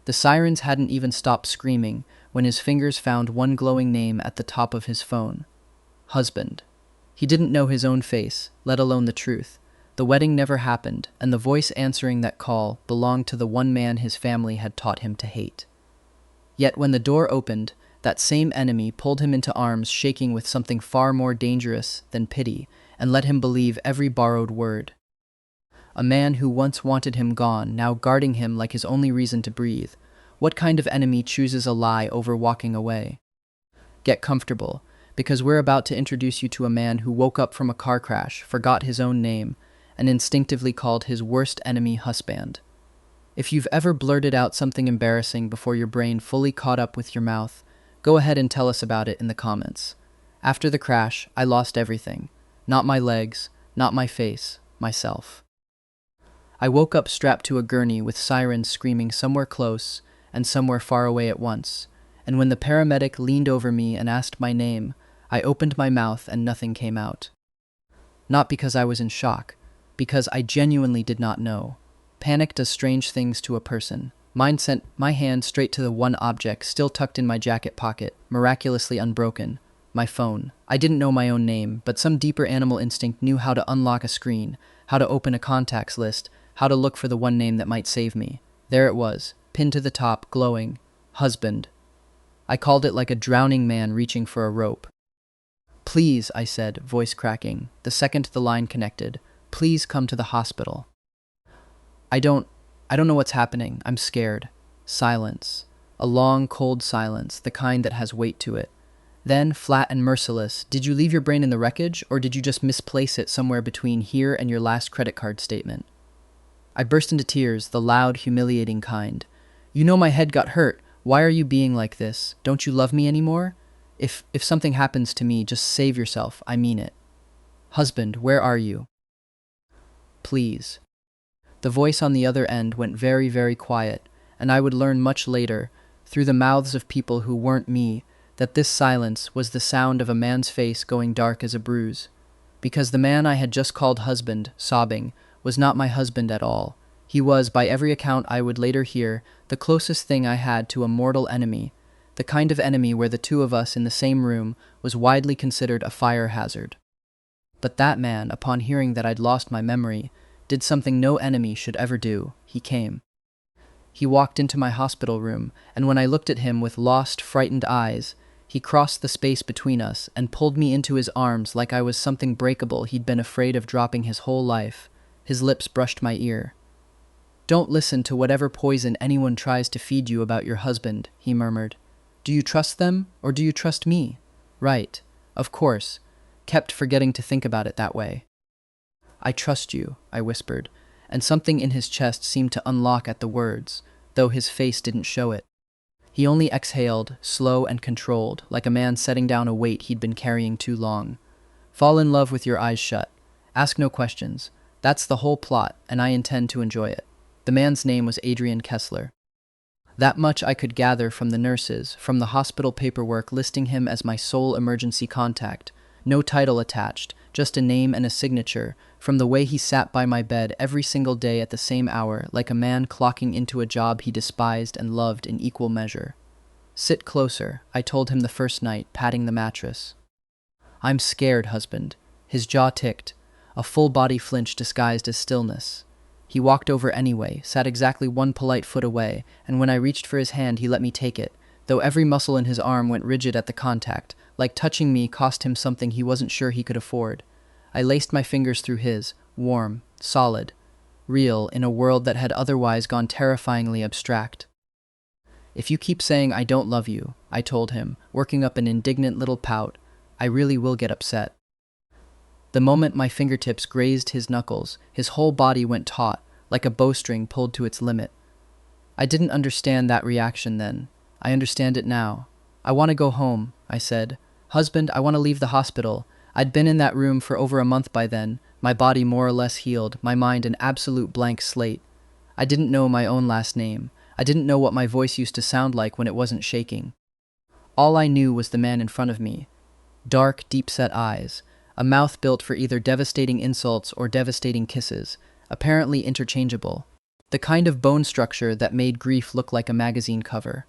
The sirens hadn't even stopped screaming when his fingers found one glowing name at the top of his phone. Husband. He didn't know his own face, let alone the truth. The wedding never happened, and the voice answering that call belonged to the one man his family had taught him to hate. Yet when the door opened, that same enemy pulled him into arms, shaking with something far more dangerous than pity, and let him believe every borrowed word. A man who once wanted him gone, now guarding him like his only reason to breathe. What kind of enemy chooses a lie over walking away? Get comfortable, because we're about to introduce you to a man who woke up from a car crash, forgot his own name, and instinctively called his worst enemy husband. If you've ever blurted out something embarrassing before your brain fully caught up with your mouth, go ahead and tell us about it in the comments. After the crash, I lost everything. Not my legs, not my face, myself. I woke up strapped to a gurney with sirens screaming somewhere close and somewhere far away at once, and when the paramedic leaned over me and asked my name, I opened my mouth and nothing came out. Not because I was in shock, because I genuinely did not know. Panic does strange things to a person. Mine sent my hand straight to the one object still tucked in my jacket pocket, miraculously unbroken. My phone. I didn't know my own name, but some deeper animal instinct knew how to unlock a screen, how to open a contacts list, how to look for the one name that might save me. There it was, pinned to the top, glowing. Husband. I called it like a drowning man reaching for a rope. Please, I said, voice cracking, the second the line connected. Please come to the hospital. I don't know what's happening. I'm scared. Silence. A long, cold silence, the kind that has weight to it. Then, flat and merciless, did you leave your brain in the wreckage, or did you just misplace it somewhere between here and your last credit card statement? I burst into tears, the loud, humiliating kind. You know my head got hurt. Why are you being like this? Don't you love me anymore? If something happens to me, just save yourself. I mean it. Husband, where are you? Please. The voice on the other end went very, very quiet, and I would learn much later, through the mouths of people who weren't me, that this silence was the sound of a man's face going dark as a bruise. Because the man I had just called husband, sobbing, was not my husband at all. He was, by every account I would later hear, the closest thing I had to a mortal enemy, the kind of enemy where the two of us in the same room was widely considered a fire hazard. But that man, upon hearing that I'd lost my memory, did something no enemy should ever do. He came. He walked into my hospital room, and when I looked at him with lost, frightened eyes, he crossed the space between us and pulled me into his arms like I was something breakable he'd been afraid of dropping his whole life. His lips brushed my ear. Don't listen to whatever poison anyone tries to feed you about your husband, he murmured. Do you trust them, or do you trust me? Right, of course. Kept forgetting to think about it that way. I trust you, I whispered, and something in his chest seemed to unlock at the words, though his face didn't show it. He only exhaled, slow and controlled, like a man setting down a weight he'd been carrying too long. Fall in love with your eyes shut. Ask no questions. That's the whole plot, and I intend to enjoy it. The man's name was Adrian Kessler. That much I could gather from the nurses, from the hospital paperwork listing him as my sole emergency contact. No title attached, just a name and a signature, from the way he sat by my bed every single day at the same hour, like a man clocking into a job he despised and loved in equal measure. Sit closer, I told him the first night, patting the mattress. I'm scared, husband. His jaw ticked, a full body flinch disguised as stillness. He walked over anyway, sat exactly one polite foot away, and when I reached for his hand he let me take it, though every muscle in his arm went rigid at the contact, like touching me cost him something he wasn't sure he could afford. I laced my fingers through his, warm, solid, real, in a world that had otherwise gone terrifyingly abstract. If you keep saying I don't love you, I told him, working up an indignant little pout, I really will get upset. The moment my fingertips grazed his knuckles, his whole body went taut, like a bowstring pulled to its limit. I didn't understand that reaction then. I understand it now. I want to go home, I said. Husband, I want to leave the hospital. I'd been in that room for over a month by then, my body more or less healed, my mind an absolute blank slate. I didn't know my own last name. I didn't know what my voice used to sound like when it wasn't shaking. All I knew was the man in front of me. Dark, deep-set eyes, a mouth built for either devastating insults or devastating kisses, apparently interchangeable. the kind of bone structure that made grief look like a magazine cover.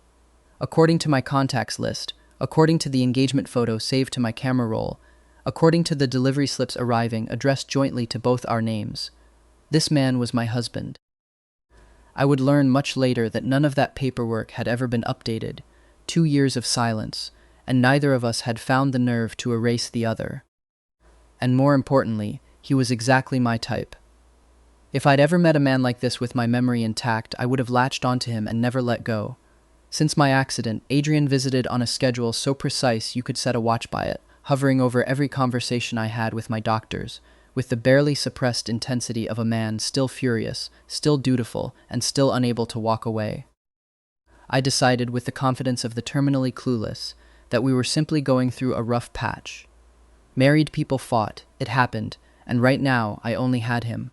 According to my contacts list, according to the engagement photo saved to my camera roll, according to the delivery slips arriving addressed jointly to both our names, this man was my husband. I would learn much later that none of that paperwork had ever been updated, 2 years of silence, and neither of us had found the nerve to erase the other. And more importantly, he was exactly my type. If I'd ever met a man like this with my memory intact, I would have latched onto him and never let go. Since my accident, Adrian visited on a schedule so precise you could set a watch by it, hovering over every conversation I had with my doctors, with the barely suppressed intensity of a man still furious, still dutiful, and still unable to walk away. I decided, with the confidence of the terminally clueless, that we were simply going through a rough patch. Married people fought, it happened, and right now I only had him.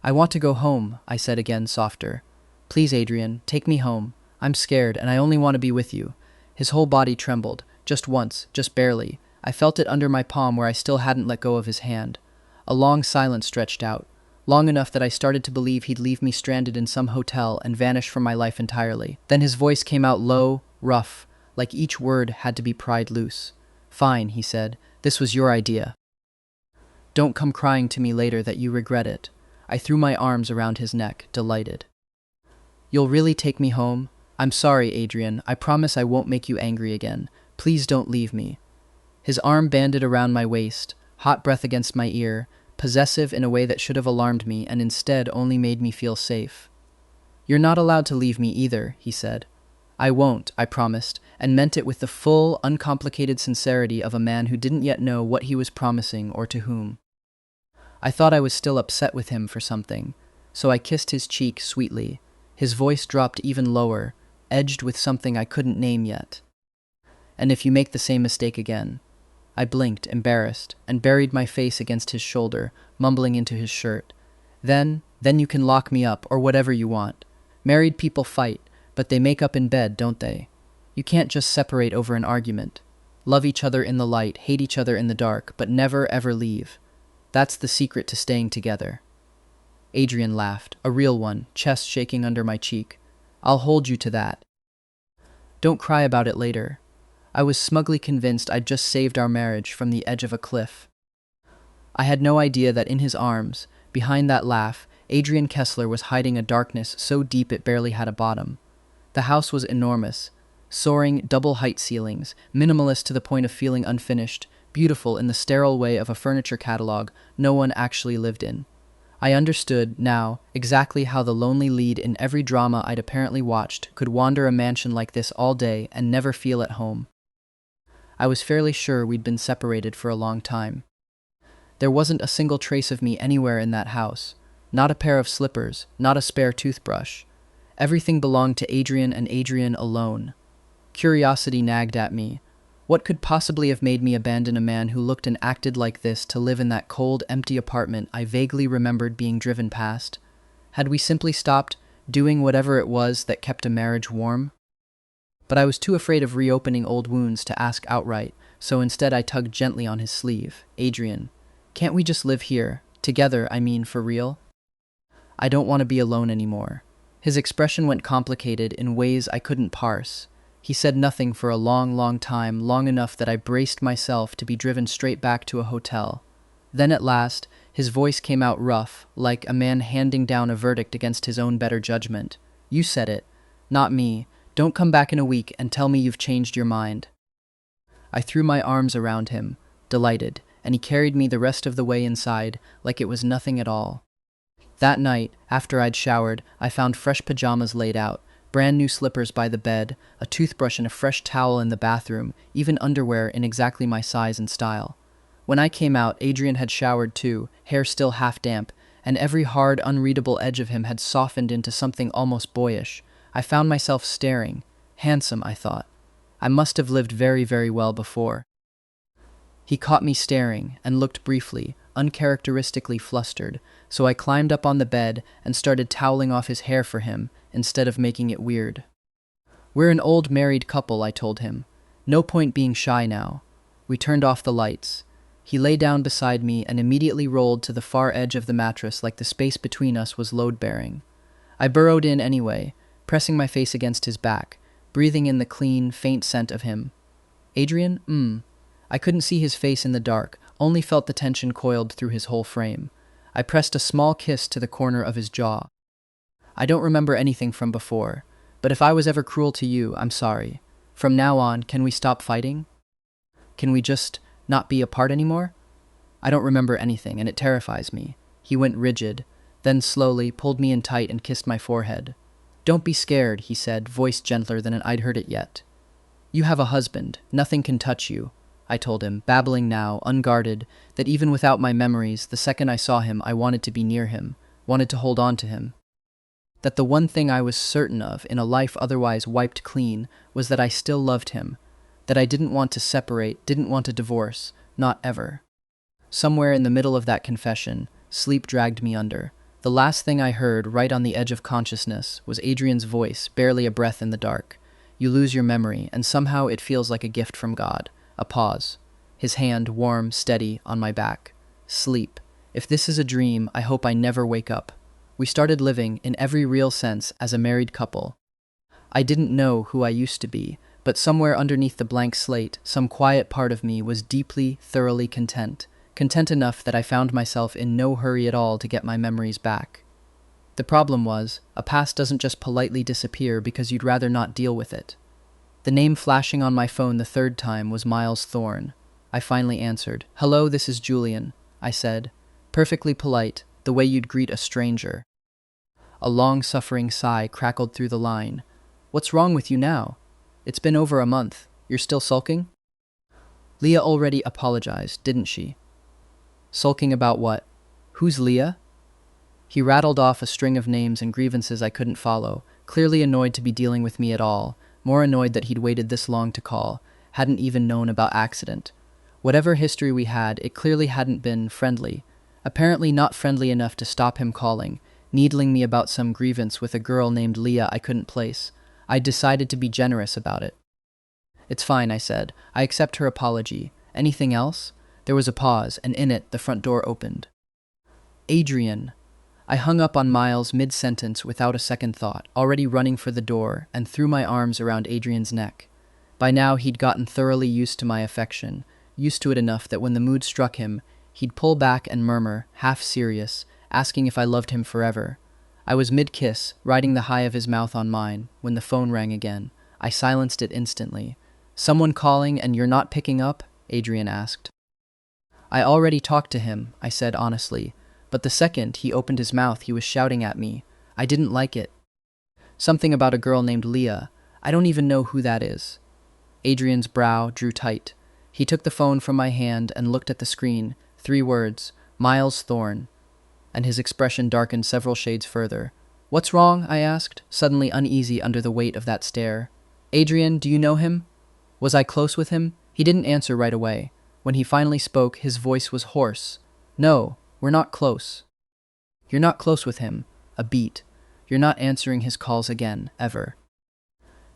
"I want to go home," I said again, softer. "Please, Adrian, take me home. I'm scared, and I only want to be with you." His whole body trembled, just once, just barely. I felt it under my palm where I still hadn't let go of his hand. A long silence stretched out, long enough that I started to believe he'd leave me stranded in some hotel and vanish from my life entirely. Then his voice came out low, rough, like each word had to be pried loose. "Fine," he said. "This was your idea. Don't come crying to me later that you regret it." I threw my arms around his neck, delighted. "You'll really take me home? I'm sorry, Adrian. I promise I won't make you angry again. Please don't leave me." His arm banded around my waist, hot breath against my ear, possessive in a way that should have alarmed me and instead only made me feel safe. "You're not allowed to leave me either," he said. "I won't," I promised, and meant it with the full, uncomplicated sincerity of a man who didn't yet know what he was promising or to whom. I thought I was still upset with him for something, so I kissed his cheek sweetly. His voice dropped even lower, edged with something I couldn't name yet. "And if you make the same mistake again." I blinked, embarrassed, and buried my face against his shoulder, mumbling into his shirt. Then you can lock me up, or whatever you want. Married people fight, but they make up in bed, don't they? You can't just separate over an argument. Love each other in the light, hate each other in the dark, but never ever leave. That's the secret to staying together." Adrian laughed, a real one, chest shaking under my cheek. "I'll hold you to that. Don't cry about it later." I was smugly convinced I'd just saved our marriage from the edge of a cliff. I had no idea that in his arms, behind that laugh, Adrian Kessler was hiding a darkness so deep it barely had a bottom. The house was enormous, soaring double-height ceilings, minimalist to the point of feeling unfinished, beautiful in the sterile way of a furniture catalog no one actually lived in. I understood, now, exactly how the lonely lead in every drama I'd apparently watched could wander a mansion like this all day and never feel at home. I was fairly sure we'd been separated for a long time. There wasn't a single trace of me anywhere in that house, not a pair of slippers, not a spare toothbrush. Everything belonged to Adrian and Adrian alone. Curiosity nagged at me. What could possibly have made me abandon a man who looked and acted like this to live in that cold, empty apartment I vaguely remembered being driven past? Had we simply stopped doing whatever it was that kept a marriage warm? But I was too afraid of reopening old wounds to ask outright, so instead I tugged gently on his sleeve. "Adrian, can't we just live here? Together, I mean, for real? I don't want to be alone anymore." His expression went complicated in ways I couldn't parse. He said nothing for a long, long time, long enough that I braced myself to be driven straight back to a hotel. Then at last, his voice came out rough, like a man handing down a verdict against his own better judgment. "You said it, not me. Don't come back in a week and tell me you've changed your mind." I threw my arms around him, delighted, and he carried me the rest of the way inside like it was nothing at all. That night, after I'd showered, I found fresh pajamas laid out, brand new slippers by the bed, a toothbrush and a fresh towel in the bathroom, even underwear in exactly my size and style. When I came out, Adrian had showered too, hair still half damp, and every hard, unreadable edge of him had softened into something almost boyish. I found myself staring. Handsome, I thought. I must have lived very, very well before. He caught me staring and looked briefly, uncharacteristically flustered, so I climbed up on the bed and started toweling off his hair for him, instead of making it weird. "We're an old married couple," I told him. "No point being shy now." We turned off the lights. He lay down beside me and immediately rolled to the far edge of the mattress like the space between us was load-bearing. I burrowed in anyway, pressing my face against his back, breathing in the clean, faint scent of him. Adrian? I couldn't see his face in the dark, only felt the tension coiled through his whole frame. I pressed a small kiss to the corner of his jaw. I don't remember anything from before, but if I was ever cruel to you, I'm sorry. From now on, can we stop fighting? Can we just not be apart anymore? I don't remember anything, and it terrifies me. He went rigid, then slowly pulled me in tight and kissed my forehead. Don't be scared, he said, voice gentler than I'd heard it yet. You have a husband. Nothing can touch you, I told him, babbling now, unguarded, that even without my memories, the second I saw him, I wanted to be near him, wanted to hold on to him. That the one thing I was certain of in a life otherwise wiped clean was that I still loved him, that I didn't want to separate, didn't want a divorce, not ever. Somewhere in the middle of that confession, sleep dragged me under. The last thing I heard, right on the edge of consciousness, was Adrian's voice, barely a breath in the dark. You lose your memory, and somehow it feels like a gift from God. A pause. His hand, warm, steady, on my back. Sleep. If this is a dream, I hope I never wake up. We started living, in every real sense, as a married couple. I didn't know who I used to be, but somewhere underneath the blank slate, some quiet part of me was deeply, thoroughly content. Content enough that I found myself in no hurry at all to get my memories back. The problem was, a past doesn't just politely disappear because you'd rather not deal with it. The name flashing on my phone the third time was Miles Thorne. I finally answered. Hello, this is Julian, I said, perfectly polite, the way you'd greet a stranger. A long-suffering sigh crackled through the line. What's wrong with you now? It's been over a month. You're still sulking? Leah already apologized, didn't she? Sulking about what? Who's Leah? He rattled off a string of names and grievances I couldn't follow, clearly annoyed to be dealing with me at all, more annoyed that he'd waited this long to call, hadn't even known about accident. Whatever history we had, it clearly hadn't been friendly. Apparently not friendly enough to stop him calling, needling me about some grievance with a girl named Leah I couldn't place. I decided to be generous about it. It's fine, I said. I accept her apology. Anything else? There was a pause, and in it, the front door opened. Adrian. I hung up on Miles mid-sentence without a second thought, already running for the door, and threw my arms around Adrian's neck. By now, he'd gotten thoroughly used to my affection, used to it enough that when the mood struck him, he'd pull back and murmur, half serious, asking if I loved him forever. I was mid-kiss, riding the high of his mouth on mine, when the phone rang again. I silenced it instantly. Someone calling and you're not picking up? Adrian asked. I already talked to him, I said honestly, but the second he opened his mouth he was shouting at me. I didn't like it. Something about a girl named Leah. I don't even know who that is. Adrian's brow drew tight. He took the phone from my hand and looked at the screen. 3 words, Miles Thorne, and his expression darkened several shades further. What's wrong? I asked, suddenly uneasy under the weight of that stare. Adrian, do you know him? Was I close with him? He didn't answer right away. When he finally spoke, his voice was hoarse. No, we're not close. You're not close with him. A beat. You're not answering his calls again, ever.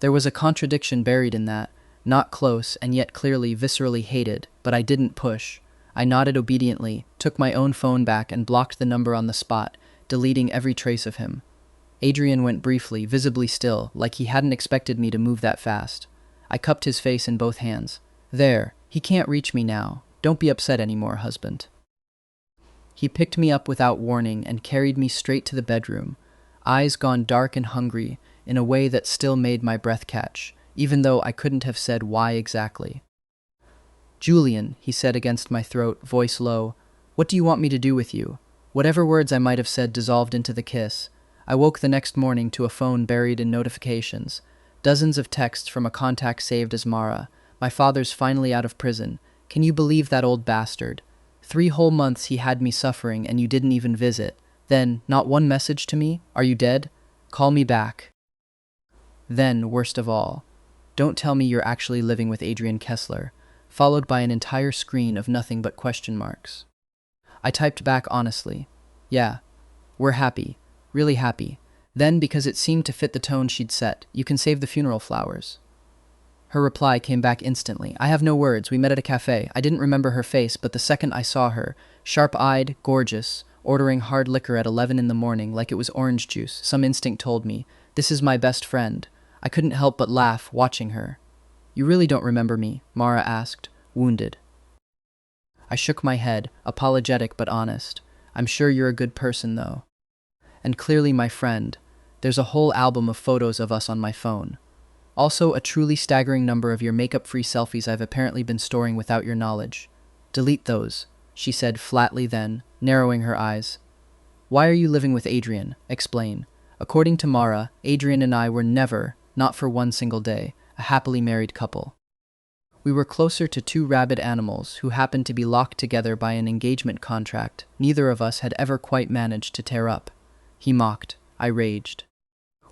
There was a contradiction buried in that. Not close, and yet clearly, viscerally hated, but I didn't push. I nodded obediently, took my own phone back and blocked the number on the spot, deleting every trace of him. Adrian went briefly, visibly still, like he hadn't expected me to move that fast. I cupped his face in both hands. There, he can't reach me now. Don't be upset anymore, husband. He picked me up without warning and carried me straight to the bedroom, eyes gone dark and hungry, in a way that still made my breath catch, even though I couldn't have said why exactly. Julian, he said against my throat, voice low, what do you want me to do with you? Whatever words I might have said dissolved into the kiss. I woke the next morning to a phone buried in notifications, dozens of texts from a contact saved as Mara. My father's finally out of prison. Can you believe that old bastard? 3 whole months he had me suffering and you didn't even visit. Then, not one message to me? Are you dead? Call me back. Then, worst of all, don't tell me you're actually living with Adrian Kessler, followed by an entire screen of nothing but question marks. I typed back honestly. Yeah, we're happy. Really happy. Then, because it seemed to fit the tone she'd set, you can save the funeral flowers. Her reply came back instantly. I have no words. We met at a cafe. I didn't remember her face, but the second I saw her, sharp-eyed, gorgeous, ordering hard liquor at 11 in the morning like it was orange juice. Some instinct told me, this is my best friend. I couldn't help but laugh, watching her. You really don't remember me? Mara asked, wounded. I shook my head, apologetic but honest. I'm sure you're a good person, though. And clearly my friend. There's a whole album of photos of us on my phone. Also, a truly staggering number of your makeup-free selfies I've apparently been storing without your knowledge. Delete those, she said flatly then, narrowing her eyes. Why are you living with Adrian? Explain. According to Mara, Adrian and I were never, not for one single day, a happily married couple. We were closer to two rabid animals who happened to be locked together by an engagement contract neither of us had ever quite managed to tear up. He mocked. I raged.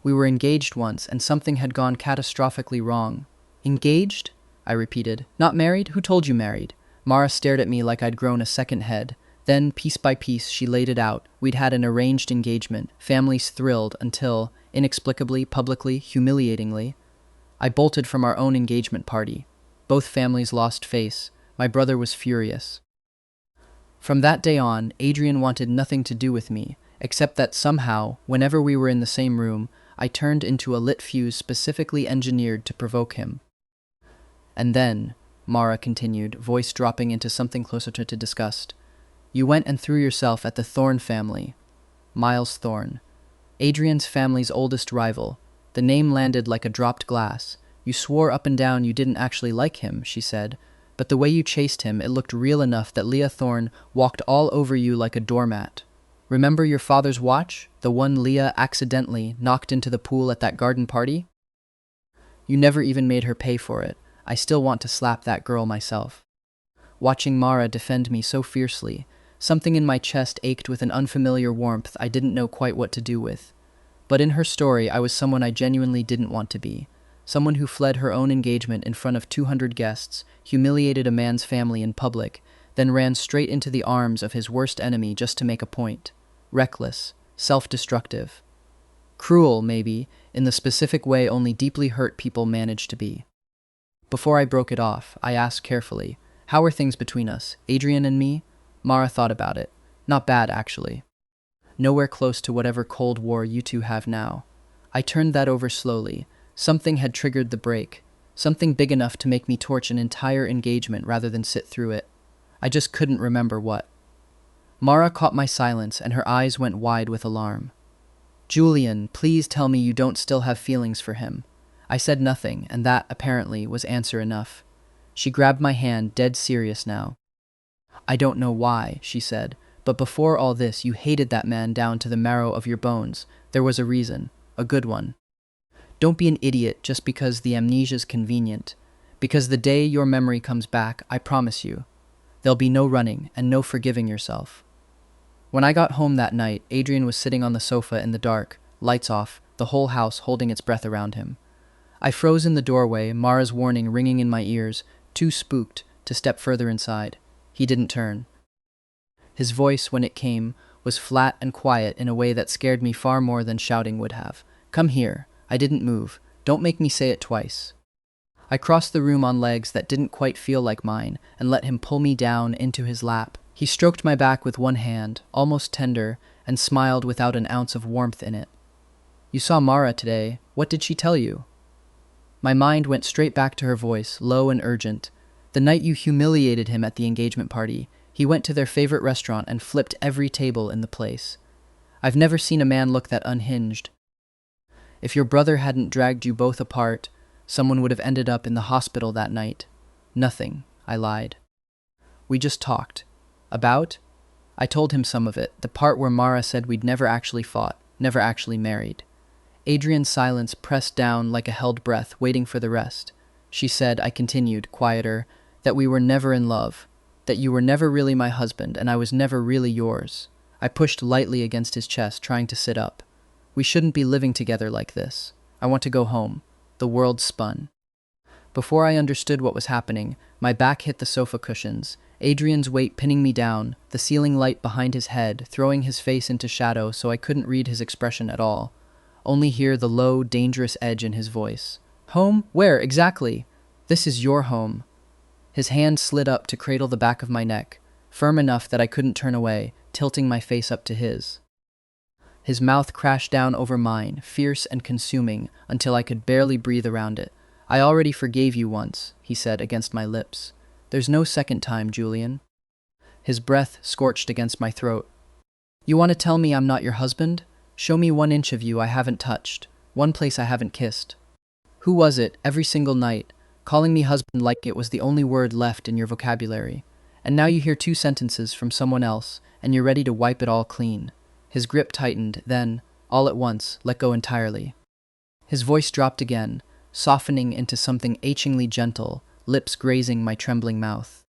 We were engaged once, and something had gone catastrophically wrong. Engaged? I repeated. Not married? Who told you married? Mara stared at me like I'd grown a second head. Then, piece by piece, she laid it out. We'd had an arranged engagement, families thrilled, until, inexplicably, publicly, humiliatingly, I bolted from our own engagement party. Both families lost face. My brother was furious. From that day on, Adrian wanted nothing to do with me, except that somehow, whenever we were in the same room, I turned into a lit fuse specifically engineered to provoke him. And then, Mara continued, voice dropping into something closer to disgust, you went and threw yourself at the Thorne family. Miles Thorne. Adrian's family's oldest rival. The name landed like a dropped glass. You swore up and down you didn't actually like him, she said, but the way you chased him, it looked real enough that Leah Thorne walked all over you like a doormat. Remember your father's watch? The one Leah accidentally knocked into the pool at that garden party? You never even made her pay for it. I still want to slap that girl myself. Watching Mara defend me so fiercely, something in my chest ached with an unfamiliar warmth I didn't know quite what to do with. But in her story, I was someone I genuinely didn't want to be. Someone who fled her own engagement in front of 200 guests, humiliated a man's family in public, then ran straight into the arms of his worst enemy just to make a point. Reckless, self-destructive. Cruel, maybe, in the specific way only deeply hurt people manage to be. Before I broke it off, I asked carefully, how are things between us, Adrian and me? Mara thought about it. Not bad, actually. Nowhere close to whatever Cold War you two have now. I turned that over slowly. Something had triggered the break. Something big enough to make me torch an entire engagement rather than sit through it. I just couldn't remember what. Mara caught my silence and her eyes went wide with alarm. Julian, please tell me you don't still have feelings for him. I said nothing, and that, apparently, was answer enough. She grabbed my hand, dead serious now. I don't know why, she said, but before all this you hated that man down to the marrow of your bones. There was a reason, a good one. Don't be an idiot just because the amnesia's convenient. Because the day your memory comes back, I promise you, there'll be no running and no forgiving yourself. When I got home that night, Adrian was sitting on the sofa in the dark, lights off, the whole house holding its breath around him. I froze in the doorway, Mara's warning ringing in my ears, too spooked to step further inside. He didn't turn. His voice, when it came, was flat and quiet in a way that scared me far more than shouting would have. Come here. I didn't move. Don't make me say it twice. I crossed the room on legs that didn't quite feel like mine and let him pull me down into his lap. He stroked my back with one hand, almost tender, and smiled without an ounce of warmth in it. You saw Mara today. What did she tell you? My mind went straight back to her voice, low and urgent. The night you humiliated him at the engagement party, he went to their favorite restaurant and flipped every table in the place. I've never seen a man look that unhinged. If your brother hadn't dragged you both apart, someone would have ended up in the hospital that night. Nothing, I lied. We just talked. About? I told him some of it, the part where Mara said we'd never actually fought, never actually married. Adrian's silence pressed down like a held breath, waiting for the rest. She said, I continued, quieter, that we were never in love, that you were never really my husband and I was never really yours. I pushed lightly against his chest, trying to sit up. We shouldn't be living together like this. I want to go home. The world spun. Before I understood what was happening, my back hit the sofa cushions, Adrian's weight pinning me down, the ceiling light behind his head, throwing his face into shadow so I couldn't read his expression at all. Only hear the low, dangerous edge in his voice. Home? Where, exactly? This is your home. His hand slid up to cradle the back of my neck. firm enough that I couldn't turn away, tilting my face up to his. His mouth crashed down over mine, fierce and consuming, until I could barely breathe around it. "I already forgave you once," he said against my lips. "There's no second time, Julian." His breath scorched against my throat. "You want to tell me I'm not your husband? Show me 1 inch of you I haven't touched, one place I haven't kissed. Who was it, every single night, calling me husband like it was the only word left in your vocabulary? And now you hear 2 sentences from someone else, and you're ready to wipe it all clean." His grip tightened, then, all at once, let go entirely. His voice dropped again, softening into something achingly gentle, lips grazing my trembling mouth.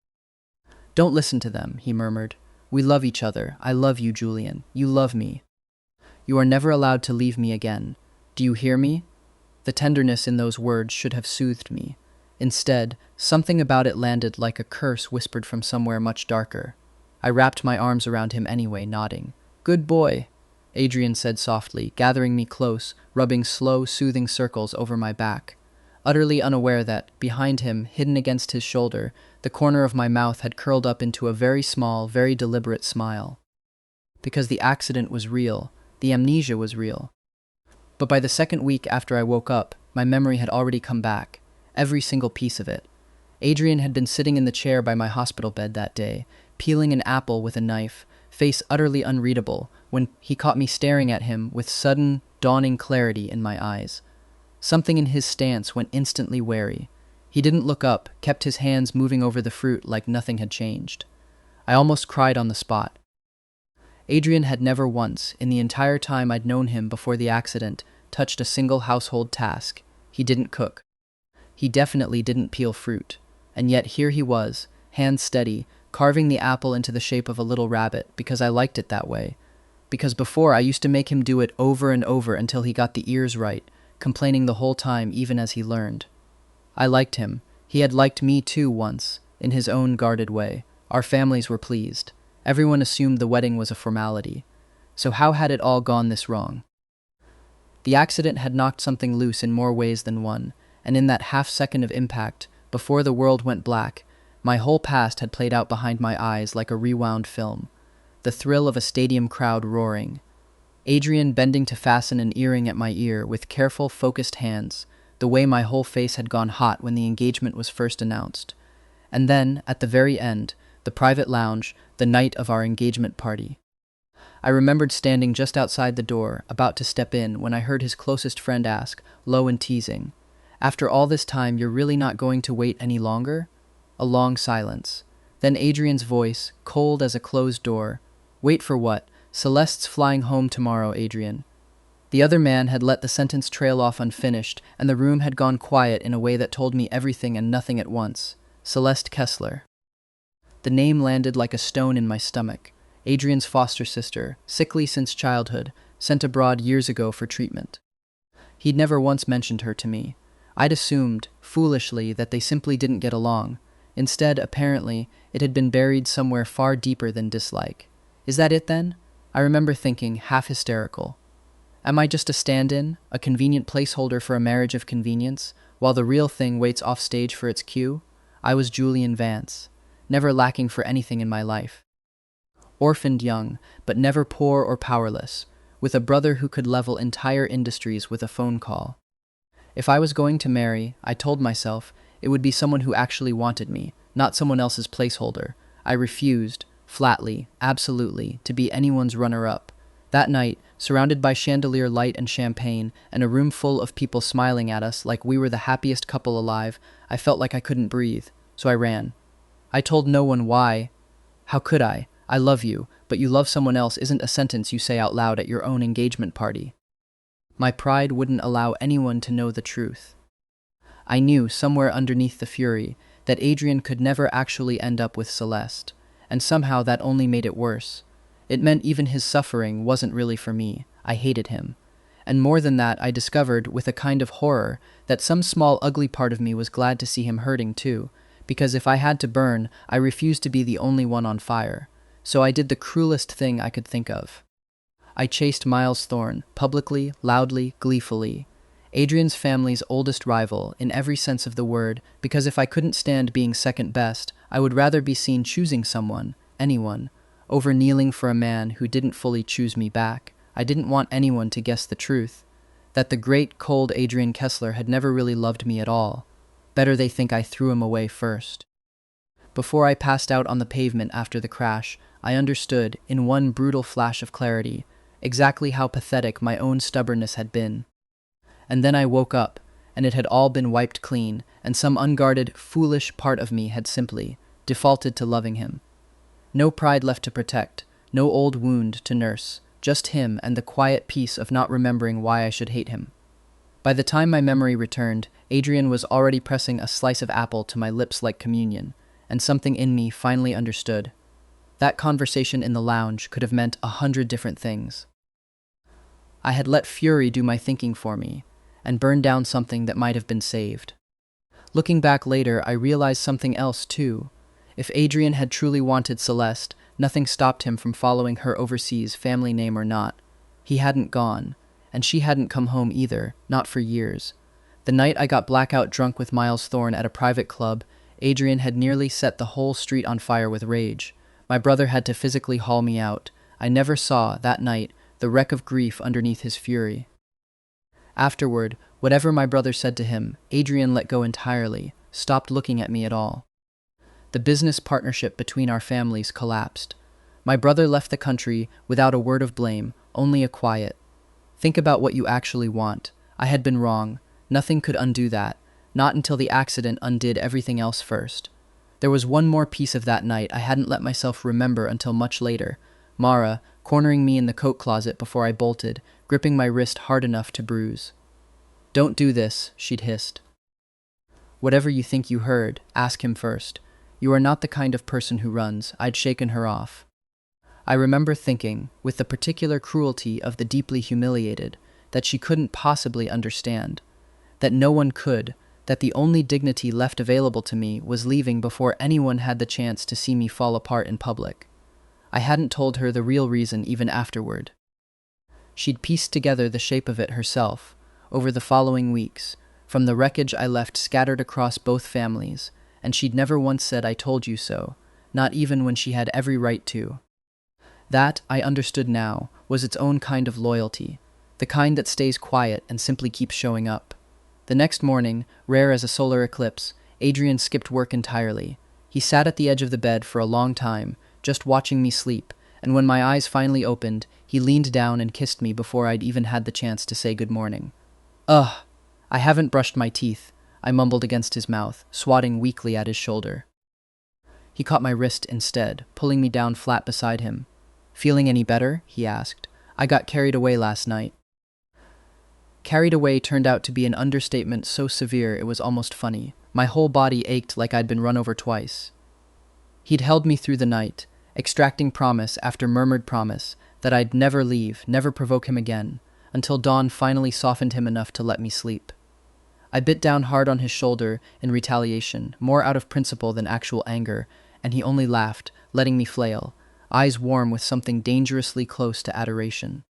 "Don't listen to them," he murmured. "We love each other. I love you, Julian. You love me. You are never allowed to leave me again. Do you hear me?" The tenderness in those words should have soothed me. Instead, something about it landed like a curse whispered from somewhere much darker. I wrapped my arms around him anyway, nodding. "Good boy," Adrian said softly, gathering me close, rubbing slow, soothing circles over my back, utterly unaware that, behind him, hidden against his shoulder, the corner of my mouth had curled up into a very small, very deliberate smile. Because the accident was real, the amnesia was real. But by the second week after I woke up, my memory had already come back, every single piece of it. Adrian had been sitting in the chair by my hospital bed that day, peeling an apple with a knife, face utterly unreadable, when he caught me staring at him with sudden, dawning clarity in my eyes. Something in his stance went instantly wary. He didn't look up, kept his hands moving over the fruit like nothing had changed. I almost cried on the spot. Adrian had never once, in the entire time I'd known him before the accident, touched a single household task. He didn't cook. He definitely didn't peel fruit. And yet here he was, hands steady, carving the apple into the shape of a little rabbit because I liked it that way. Because before I used to make him do it over and over until he got the ears right, complaining the whole time even as he learned. I liked him. He had liked me too once, in his own guarded way. Our families were pleased. Everyone assumed the wedding was a formality. So how had it all gone this wrong? The accident had knocked something loose in more ways than one, and in that half-second of impact, before the world went black, my whole past had played out behind my eyes like a rewound film. The thrill of a stadium crowd roaring. Adrian bending to fasten an earring at my ear with careful, focused hands, the way my whole face had gone hot when the engagement was first announced. And then, at the very end, the private lounge, the night of our engagement party. I remembered standing just outside the door, about to step in, when I heard his closest friend ask, low and teasing, "After all this time, you're really not going to wait any longer?" A long silence. Then Adrian's voice, cold as a closed door. "Wait for what? Celeste's flying home tomorrow, Adrian." The other man had let the sentence trail off unfinished, and the room had gone quiet in a way that told me everything and nothing at once. Celeste Kessler. The name landed like a stone in my stomach. Adrian's foster sister, sickly since childhood, sent abroad years ago for treatment. He'd never once mentioned her to me. I'd assumed, foolishly, that they simply didn't get along. Instead, apparently, it had been buried somewhere far deeper than dislike. Is that it then? I remember thinking, half hysterical. Am I just a stand-in, a convenient placeholder for a marriage of convenience, while the real thing waits off-stage for its cue? I was Julian Vance, never lacking for anything in my life. Orphaned young, but never poor or powerless, with a brother who could level entire industries with a phone call. If I was going to marry, I told myself, it would be someone who actually wanted me, not someone else's placeholder. I refused, flatly, absolutely, to be anyone's runner-up. That night, surrounded by chandelier light and champagne, and a room full of people smiling at us like we were the happiest couple alive, I felt like I couldn't breathe, so I ran. I told no one why. How could I? I love you, but you love someone else isn't a sentence you say out loud at your own engagement party. My pride wouldn't allow anyone to know the truth. I knew, somewhere underneath the fury, that Adrian could never actually end up with Celeste, and somehow that only made it worse. It meant even his suffering wasn't really for me. I hated him. And more than that, I discovered, with a kind of horror, that some small ugly part of me was glad to see him hurting too, because if I had to burn, I refused to be the only one on fire. So I did the cruelest thing I could think of. I chased Miles Thorne, publicly, loudly, gleefully. Adrian's family's oldest rival, in every sense of the word, because if I couldn't stand being second best, I would rather be seen choosing someone, anyone, over kneeling for a man who didn't fully choose me back. I didn't want anyone to guess the truth, that the great, cold Adrian Kessler had never really loved me at all. Better they think I threw him away first. Before I passed out on the pavement after the crash, I understood, in one brutal flash of clarity, exactly how pathetic my own stubbornness had been. And then I woke up, and it had all been wiped clean, and some unguarded, foolish part of me had simply defaulted to loving him. No pride left to protect, no old wound to nurse, just him and the quiet peace of not remembering why I should hate him. By the time my memory returned, Adrian was already pressing a slice of apple to my lips like communion, and something in me finally understood. That conversation in the lounge could have meant 100 different things. I had let fury do my thinking for me, and burned down something that might have been saved. Looking back later, I realized something else too. If Adrian had truly wanted Celeste, nothing stopped him from following her overseas, family name or not. He hadn't gone, and she hadn't come home either, not for years. The night I got blackout drunk with Miles Thorne at a private club, Adrian had nearly set the whole street on fire with rage. My brother had to physically haul me out. I never saw, that night, the wreck of grief underneath his fury. Afterward, whatever my brother said to him, Adrian let go entirely, stopped looking at me at all. The business partnership between our families collapsed. My brother left the country without a word of blame, only a quiet, "Think about what you actually want." I had been wrong. Nothing could undo that, not until the accident undid everything else first. There was one more piece of that night I hadn't let myself remember until much later. Mara, cornering me in the coat closet before I bolted, gripping my wrist hard enough to bruise. "Don't do this," she'd hissed. "Whatever you think you heard, ask him first. You are not the kind of person who runs." I'd shaken her off. I remember thinking, with the particular cruelty of the deeply humiliated, that she couldn't possibly understand, that no one could, that the only dignity left available to me was leaving before anyone had the chance to see me fall apart in public. I hadn't told her the real reason even afterward. She'd pieced together the shape of it herself, over the following weeks, from the wreckage I left scattered across both families, and she'd never once said "I told you so," not even when she had every right to. That, I understood now, was its own kind of loyalty, the kind that stays quiet and simply keeps showing up. The next morning, rare as a solar eclipse, Adrian skipped work entirely. He sat at the edge of the bed for a long time, just watching me sleep, and when my eyes finally opened, he leaned down and kissed me before I'd even had the chance to say good morning. "Ugh, I haven't brushed my teeth," I mumbled against his mouth, swatting weakly at his shoulder. He caught my wrist instead, pulling me down flat beside him. "Feeling any better?" he asked. "I got carried away last night." Carried away turned out to be an understatement so severe it was almost funny. My whole body ached like I'd been run over twice. He'd held me through the night, extracting promise after murmured promise that I'd never leave, never provoke him again, until dawn finally softened him enough to let me sleep. I bit down hard on his shoulder in retaliation, more out of principle than actual anger, and he only laughed, letting me flail, eyes warm with something dangerously close to adoration.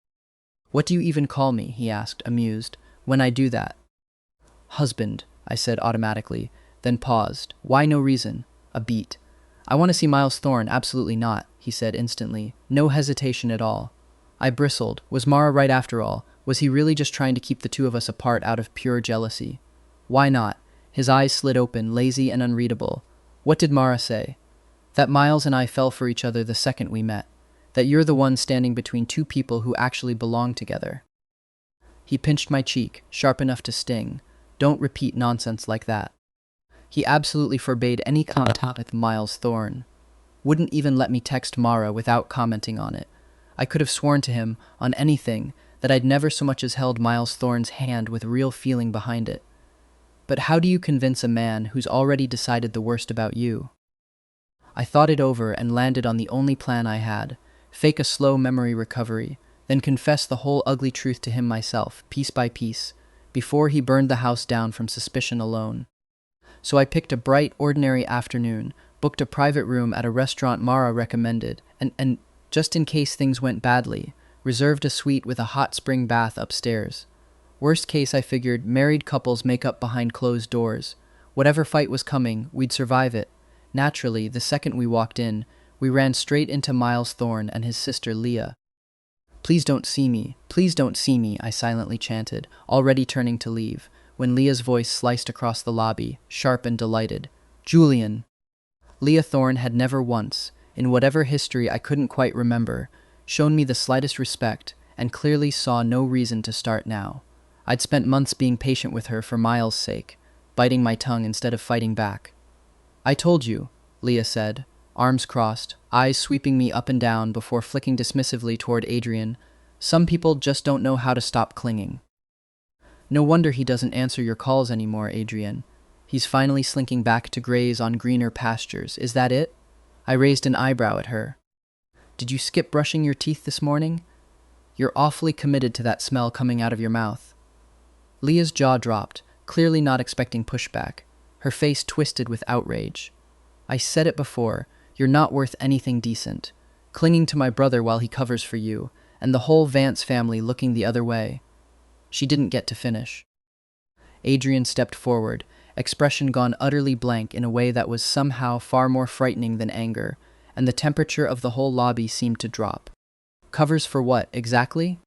"What do you even call me?" he asked, amused, "when I do that?" "Husband," I said automatically, then paused. "Why no reason?" A beat. "I want to see Miles Thorne." "Absolutely not," he said instantly. No hesitation at all. I bristled. Was Mara right after all? Was he really just trying to keep the two of us apart out of pure jealousy? "Why not?" His eyes slid open, lazy and unreadable. "What did Mara say?" "That Miles and I fell for each other the second we met. That you're the one standing between two people who actually belong together." He pinched my cheek, sharp enough to sting. "Don't repeat nonsense like that." He absolutely forbade any contact with Miles Thorne. Wouldn't even let me text Mara without commenting on it. I could have sworn to him, on anything, that I'd never so much as held Miles Thorne's hand with real feeling behind it. But how do you convince a man who's already decided the worst about you? I thought it over and landed on the only plan I had. Fake a slow memory recovery, then confess the whole ugly truth to him myself, piece by piece, before he burned the house down from suspicion alone. So I picked a bright, ordinary afternoon, booked a private room at a restaurant Mara recommended, and just in case things went badly, reserved a suite with a hot spring bath upstairs. Worst case, I figured, married couples make up behind closed doors. Whatever fight was coming, we'd survive it. Naturally, the second we walked in, We ran straight into Miles Thorne and his sister Leah. "Please don't see me, please don't see me," I silently chanted, already turning to leave, when Leah's voice sliced across the lobby, sharp and delighted. "Julian!" Leah Thorne had never once, in whatever history I couldn't quite remember, shown me the slightest respect, and clearly saw no reason to start now. I'd spent months being patient with her for Miles' sake, biting my tongue instead of fighting back. "I told you," Leah said, arms crossed, eyes sweeping me up and down before flicking dismissively toward Adrian. "Some people just don't know how to stop clinging." "No wonder he doesn't answer your calls anymore, Adrian. He's finally slinking back to graze on greener pastures. Is that it?" I raised an eyebrow at her. "Did you skip brushing your teeth this morning? You're awfully committed to that smell coming out of your mouth." Leah's jaw dropped, clearly not expecting pushback. Her face twisted with outrage. "I said it before, you're not worth anything decent. Clinging to my brother while he covers for you, and the whole Vance family looking the other way." She didn't get to finish. Adrian stepped forward, expression gone utterly blank in a way that was somehow far more frightening than anger, and the temperature of the whole lobby seemed to drop. "Covers for what, exactly?"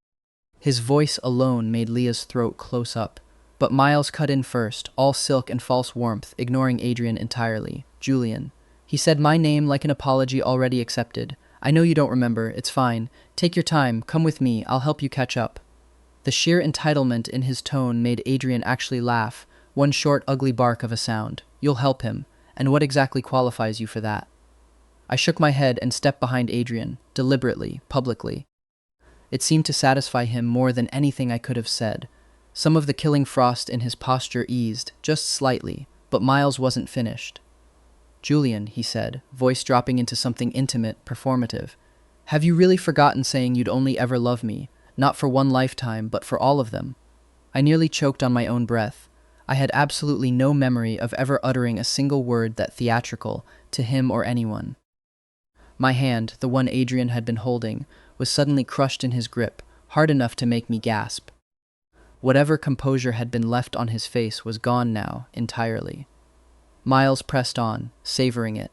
His voice alone made Leah's throat close up, but Miles cut in first, all silk and false warmth, ignoring Adrian entirely. "Julian. He said my name like an apology already accepted. I know you don't remember, it's fine. Take your time, come with me, I'll help you catch up." The sheer entitlement in his tone made Adrian actually laugh, one short, ugly bark of a sound. "You'll help him, and what exactly qualifies you for that?" I shook my head and stepped behind Adrian, deliberately, publicly. It seemed to satisfy him more than anything I could have said. Some of the killing frost in his posture eased, just slightly, but Miles wasn't finished. "Julian," he said, voice dropping into something intimate, performative. "Have you really forgotten saying you'd only ever love me, not for one lifetime, but for all of them?" I nearly choked on my own breath. I had absolutely no memory of ever uttering a single word that theatrical to him or anyone. My hand, the one Adrian had been holding, was suddenly crushed in his grip, hard enough to make me gasp. Whatever composure had been left on his face was gone now, entirely. Miles pressed on, savoring it.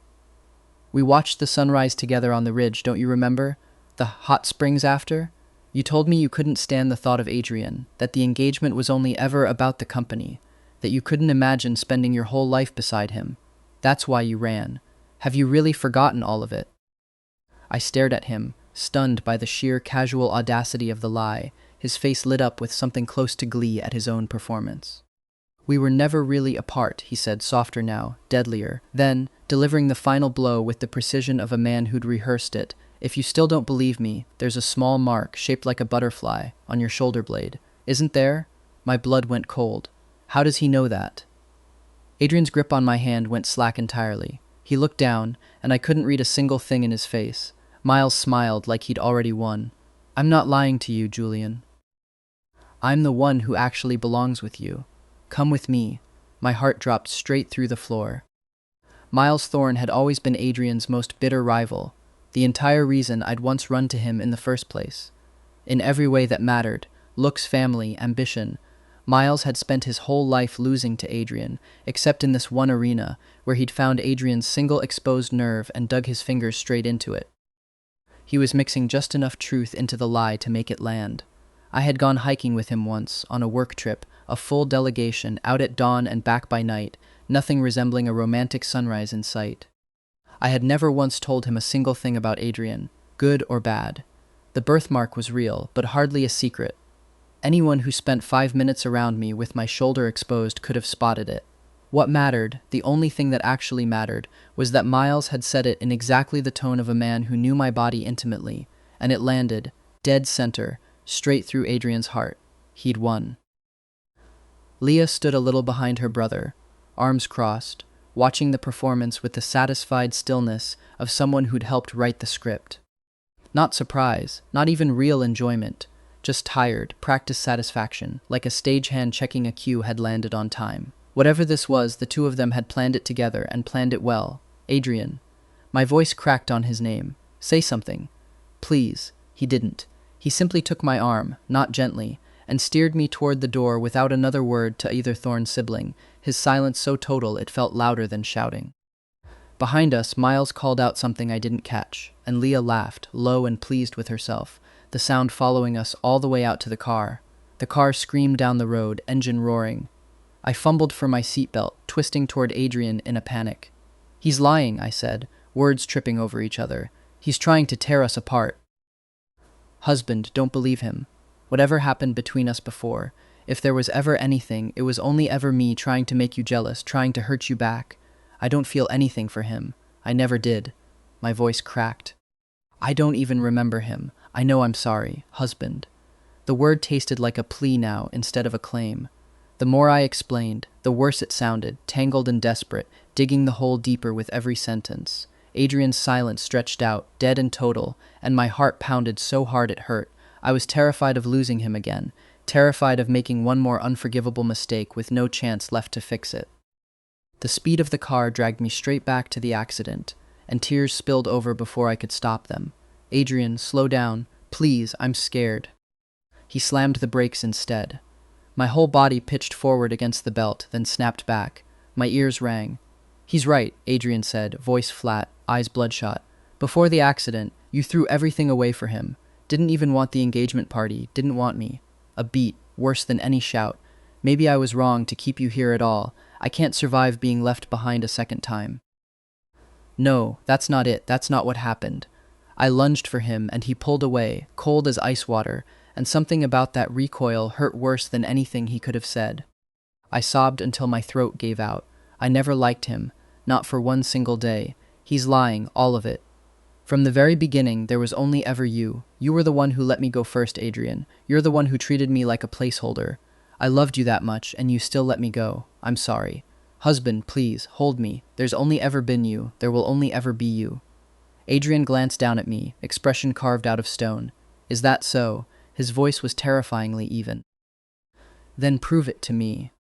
"We watched the sunrise together on the ridge, don't you remember? The hot springs after? You told me you couldn't stand the thought of Adrian, that the engagement was only ever about the company, that you couldn't imagine spending your whole life beside him. That's why you ran. Have you really forgotten all of it?" I stared at him, stunned by the sheer casual audacity of the lie, his face lit up with something close to glee at his own performance. "We were never really apart," he said, softer now, deadlier. Then, delivering the final blow with the precision of a man who'd rehearsed it, "If you still don't believe me, there's a small mark, shaped like a butterfly, on your shoulder blade. Isn't there?" My blood went cold. "How does he know that?" Adrian's grip on my hand went slack entirely. He looked down, and I couldn't read a single thing in his face. Miles smiled like he'd already won. "I'm not lying to you, Julian. I'm the one who actually belongs with you. Come with me." My heart dropped straight through the floor. Miles Thorne had always been Adrian's most bitter rival, the entire reason I'd once run to him in the first place. In every way that mattered, looks, family, ambition, Miles had spent his whole life losing to Adrian, except in this one arena, where he'd found Adrian's single exposed nerve and dug his fingers straight into it. He was mixing just enough truth into the lie to make it land. I had gone hiking with him once, on a work trip, a full delegation, out at dawn and back by night, nothing resembling a romantic sunrise in sight. I had never once told him a single thing about Adrian, good or bad. The birthmark was real, but hardly a secret. Anyone who spent 5 minutes around me with my shoulder exposed could have spotted it. What mattered, the only thing that actually mattered, was that Miles had said it in exactly the tone of a man who knew my body intimately, and it landed, dead center, straight through Adrian's heart. He'd won. Leah stood a little behind her brother, arms crossed, watching the performance with the satisfied stillness of someone who'd helped write the script. Not surprise, not even real enjoyment, just tired, practiced satisfaction, like a stagehand checking a cue had landed on time. Whatever this was, the two of them had planned it together and planned it well. "Adrian." My voice cracked on his name. "Say something." "Please." He didn't. He simply took my arm, not gently, and steered me toward the door without another word to either Thorne's sibling, his silence so total it felt louder than shouting. Behind us, Miles called out something I didn't catch, and Leah laughed, low and pleased with herself, the sound following us all the way out to the car. The car screamed down the road, engine roaring. I fumbled for my seatbelt, twisting toward Adrian in a panic. "He's lying," I said, words tripping over each other. "He's trying to tear us apart." "Husband, don't believe him. Whatever happened between us before, if there was ever anything, it was only ever me trying to make you jealous, trying to hurt you back. I don't feel anything for him. I never did." My voice cracked. "I don't even remember him. I know I'm sorry, husband." The word tasted like a plea now instead of a claim. The more I explained, the worse it sounded, tangled and desperate, digging the hole deeper with every sentence. Adrian's silence stretched out, dead and total, and my heart pounded so hard it hurt. I was terrified of losing him again, terrified of making one more unforgivable mistake with no chance left to fix it. The speed of the car dragged me straight back to the accident, and tears spilled over before I could stop them. "Adrian, slow down. Please, I'm scared." He slammed the brakes instead. My whole body pitched forward against the belt, then snapped back. My ears rang. "He's right," Adrian said, voice flat, eyes bloodshot. "Before the accident, you threw everything away for him. Didn't even want the engagement party, didn't want me. A beat, worse than any shout. Maybe I was wrong to keep you here at all. I can't survive being left behind a second time." "No, that's not it. That's not what happened." I lunged for him, and he pulled away, cold as ice water, and something about that recoil hurt worse than anything he could have said. I sobbed until my throat gave out. I never liked him, not for one single day. He's lying, all of it. From the very beginning, there was only ever you. You were the one who let me go first, Adrian. You're the one who treated me like a placeholder. I loved you that much, and you still let me go. I'm sorry. Husband, please, hold me. There's only ever been you. There will only ever be you. Adrian glanced down at me, expression carved out of stone. "Is that so?" His voice was terrifyingly even. "Then prove it to me."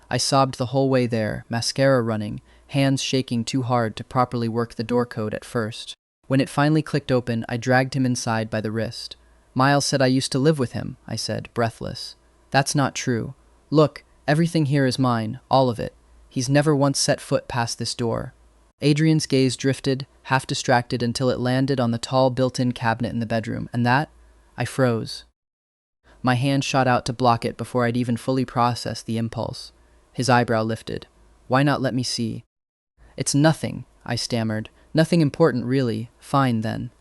I sobbed the whole way there, mascara running, hands shaking too hard to properly work the door code at first. When it finally clicked open, I dragged him inside by the wrist. "Miles said I used to live with him," I said, breathless. "That's not true. Look, everything here is mine, all of it. He's never once set foot past this door." Adrian's gaze drifted, half distracted, until it landed on the tall built-in cabinet in the bedroom, and that? I froze. My hand shot out to block it before I'd even fully processed the impulse. His eyebrow lifted. "Why not let me see?" "It's nothing," I stammered. "Nothing important, really. Fine, then."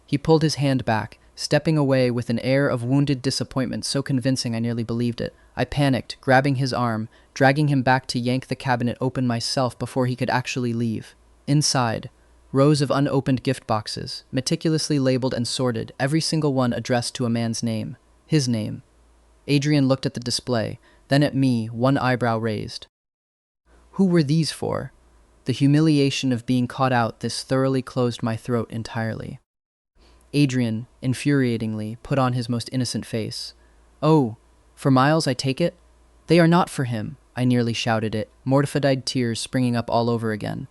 He pulled his hand back, stepping away with an air of wounded disappointment so convincing I nearly believed it. I panicked, grabbing his arm, dragging him back to yank the cabinet open myself before he could actually leave. Inside, rows of unopened gift boxes, meticulously labeled and sorted, every single one addressed to a man's name. His name. Adrian looked at the display, then at me, one eyebrow raised. Who were these for? The humiliation of being caught out this thoroughly closed my throat entirely. Adrian, infuriatingly, put on his most innocent face. "Oh, for Miles, I take it?" "They are not for him," I nearly shouted it, mortified tears springing up all over again.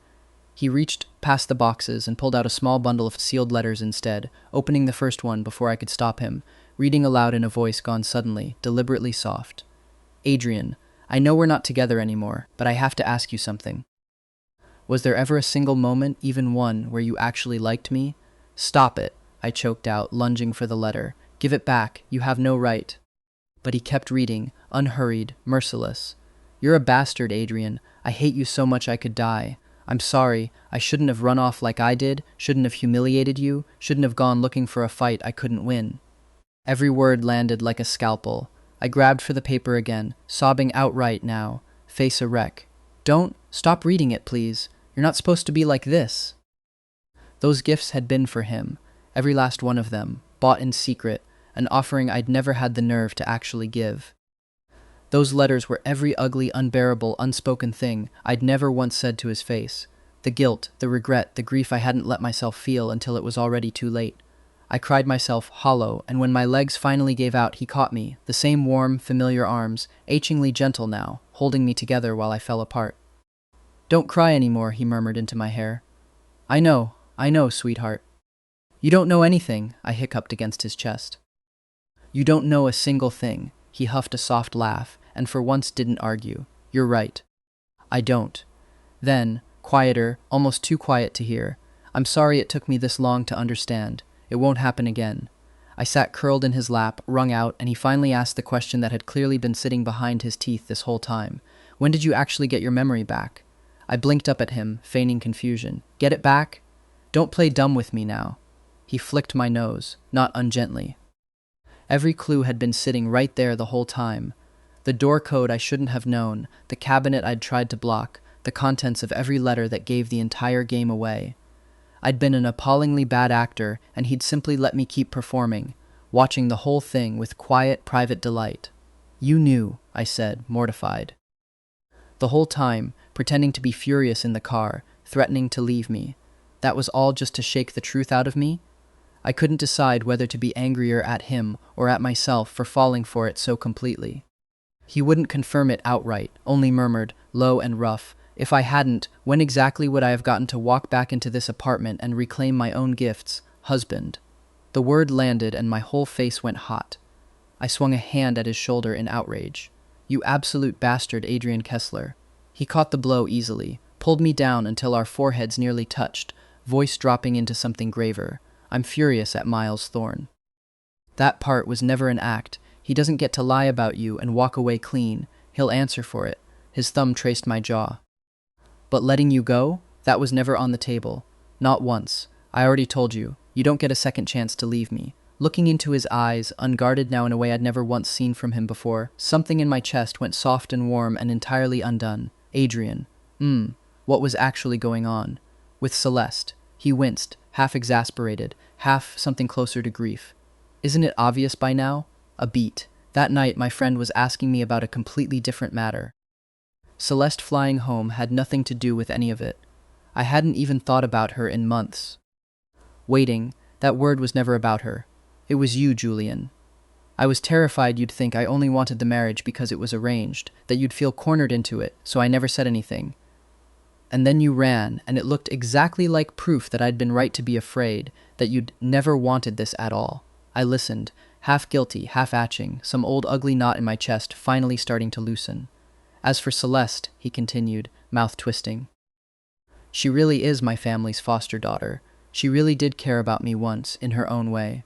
He reached past the boxes and pulled out a small bundle of sealed letters instead, opening the first one before I could stop him, reading aloud in a voice gone suddenly, deliberately soft. "Adrian, I know we're not together anymore, but I have to ask you something. Was there ever a single moment, even one, where you actually liked me?" "Stop it," I choked out, lunging for the letter. "Give it back. You have no right." But he kept reading, unhurried, merciless. "You're a bastard, Adrian. I hate you so much I could die. I'm sorry. I shouldn't have run off like I did, shouldn't have humiliated you, shouldn't have gone looking for a fight I couldn't win." Every word landed like a scalpel. I grabbed for the paper again, sobbing outright now, face a wreck. "Don't. Stop reading it, please. You're not supposed to be like this." Those gifts had been for him, every last one of them, bought in secret, an offering I'd never had the nerve to actually give. Those letters were every ugly, unbearable, unspoken thing I'd never once said to his face. The guilt, the regret, the grief I hadn't let myself feel until it was already too late. I cried myself hollow, and when my legs finally gave out, he caught me, the same warm, familiar arms, achingly gentle now, holding me together while I fell apart. "Don't cry anymore," he murmured into my hair. I know, sweetheart." "You don't know anything," I hiccuped against his chest. "You don't know a single thing." He huffed a soft laugh, and for once didn't argue. "You're right. I don't." Then, Quieter, almost too quiet to hear. I'm sorry it took me this long to understand. It won't happen again. I sat curled in his lap, wrung out, and he finally asked the question that had clearly been sitting behind his teeth this whole time. When did you actually get your memory back? I blinked up at him, feigning confusion. Get it back? Don't play dumb with me now. He flicked my nose, not ungently. Every clue had been sitting right there the whole time. The door code I shouldn't have known, the cabinet I'd tried to block, the contents of every letter that gave the entire game away. I'd been an appallingly bad actor, and he'd simply let me keep performing, watching the whole thing with quiet, private delight. You knew, I said, mortified. The whole time, pretending to be furious in the car, threatening to leave me. That was all just to shake the truth out of me? I couldn't decide whether to be angrier at him or at myself for falling for it so completely. He wouldn't confirm it outright, only murmured, low and rough, if I hadn't, when exactly would I have gotten to walk back into this apartment and reclaim my own gifts, husband? The word landed and my whole face went hot. I swung a hand at his shoulder in outrage. You absolute bastard, Adrian Kessler. He caught the blow easily, pulled me down until our foreheads nearly touched, voice dropping into something graver. I'm furious at Miles Thorne. That part was never an act. He doesn't get to lie about you and walk away clean. He'll answer for it. His thumb traced my jaw. But letting you go? That was never on the table. Not once. I already told you. You don't get a second chance to leave me. Looking into his eyes, unguarded now in a way I'd never once seen from him before, something in my chest went soft and warm and entirely undone. Adrian. What was actually going on? With Celeste. He winced, half exasperated, half something closer to grief. Isn't it obvious by now? A beat. That night my friend was asking me about a completely different matter. Celeste flying home had nothing to do with any of it. I hadn't even thought about her in months. Waiting, that word was never about her. It was you, Julian. I was terrified you'd think I only wanted the marriage because it was arranged, that you'd feel cornered into it, so I never said anything. And then you ran, and it looked exactly like proof that I'd been right to be afraid, that you'd never wanted this at all. I listened, half guilty, half atching, some old ugly knot in my chest finally starting to loosen. As for Celeste, he continued, mouth twisting. She really is my family's foster daughter. She really did care about me once, in her own way.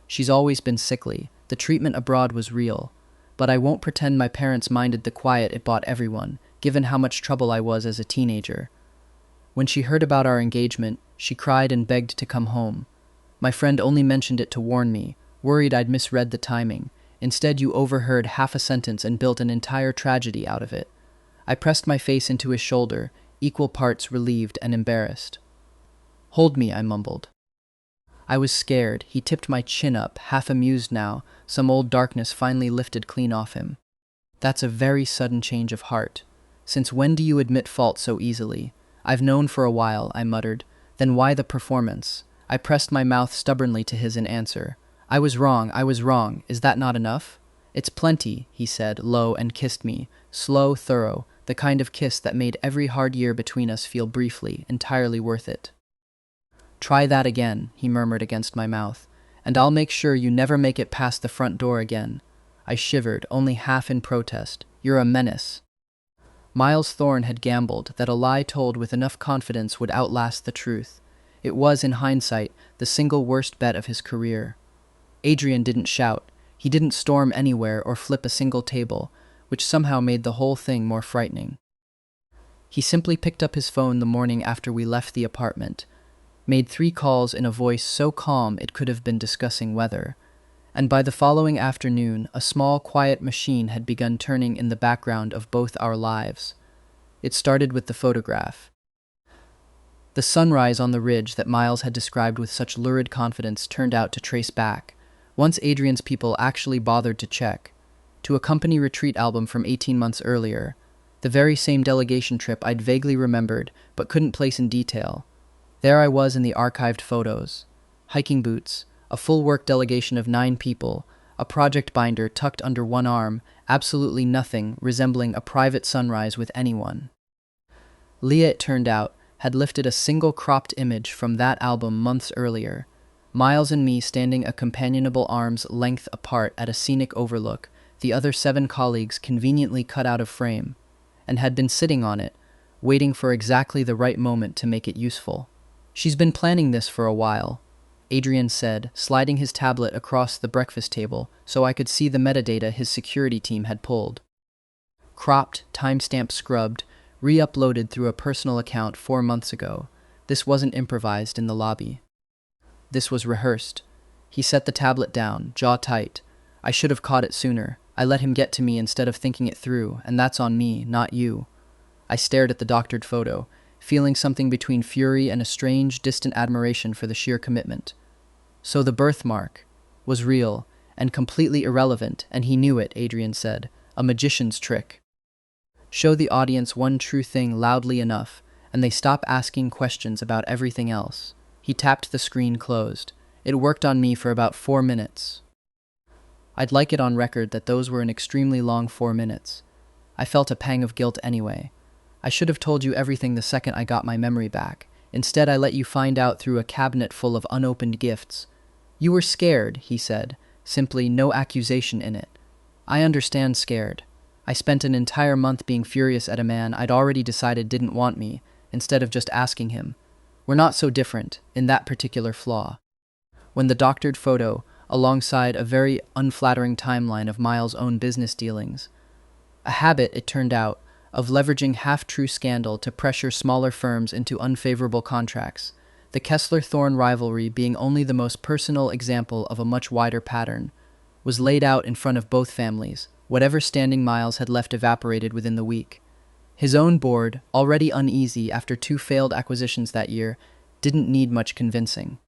She's always been sickly. The treatment abroad was real. But I won't pretend my parents minded the quiet it bought everyone, given how much trouble I was as a teenager. When she heard about our engagement, she cried and begged to come home. My friend only mentioned it to warn me, worried I'd misread the timing. Instead, you overheard half a sentence and built an entire tragedy out of it. I pressed my face into his shoulder, equal parts relieved and embarrassed. Hold me, I mumbled. I was scared. He tipped my chin up, half amused now, some old darkness finally lifted clean off him. That's a very sudden change of heart. Since when do you admit fault so easily? I've known for a while, I muttered. Then why the performance? I pressed my mouth stubbornly to his in answer. I was wrong. Is that not enough? It's plenty, he said, low, and kissed me. Slow, thorough, the kind of kiss that made every hard year between us feel briefly, entirely worth it. Try that again, he murmured against my mouth, and I'll make sure you never make it past the front door again. I shivered, only half in protest. You're a menace. Miles Thorne had gambled that a lie told with enough confidence would outlast the truth. It was, in hindsight, the single worst bet of his career. Adrian didn't shout. He didn't storm anywhere or flip a single table, which somehow made the whole thing more frightening. He simply picked up his phone the morning after we left the apartment, made 3 calls in a voice so calm it could have been discussing weather, and by the following afternoon a small, quiet machine had begun turning in the background of both our lives. It started with the photograph. The sunrise on the ridge that Miles had described with such lurid confidence turned out to trace back, once Adrian's people actually bothered to check, to a company retreat album from 18 months earlier, the very same delegation trip I'd vaguely remembered but couldn't place in detail. There I was in the archived photos. Hiking boots, a full work delegation of 9 people, a project binder tucked under one arm, absolutely nothing resembling a private sunrise with anyone. Leah, it turned out, had lifted a single cropped image from that album months earlier, Miles and me standing a companionable arm's length apart at a scenic overlook, the other 7 colleagues conveniently cut out of frame, and had been sitting on it, waiting for exactly the right moment to make it useful. She's been planning this for a while, Adrian said, sliding his tablet across the breakfast table so I could see the metadata his security team had pulled. Cropped, timestamp scrubbed, re-uploaded through a personal account 4 months ago. This wasn't improvised in the lobby. This was rehearsed. He set the tablet down, jaw tight. I should have caught it sooner. I let him get to me instead of thinking it through, and that's on me, not you. I stared at the doctored photo, feeling something between fury and a strange, distant admiration for the sheer commitment. So the birthmark was real and completely irrelevant, and he knew it, Adrian said. A magician's trick. Show the audience one true thing loudly enough, and they stop asking questions about everything else. He tapped the screen closed. It worked on me for about 4 minutes. I'd like it on record that those were an extremely long 4 minutes. I felt a pang of guilt anyway. I should have told you everything the second I got my memory back. Instead, I let you find out through a cabinet full of unopened gifts. You were scared, he said, simply no accusation in it. I understand scared. I spent an entire month being furious at a man I'd already decided didn't want me, instead of just asking him. We're not so different in that particular flaw. When the doctored photo, alongside a very unflattering timeline of Miles' own business dealings, a habit, it turned out, of leveraging half-true scandal to pressure smaller firms into unfavorable contracts, the Kessler-Thorne rivalry being only the most personal example of a much wider pattern, was laid out in front of both families. Whatever standing Miles had left evaporated within the week. His own board, already uneasy after 2 failed acquisitions that year, didn't need much convincing.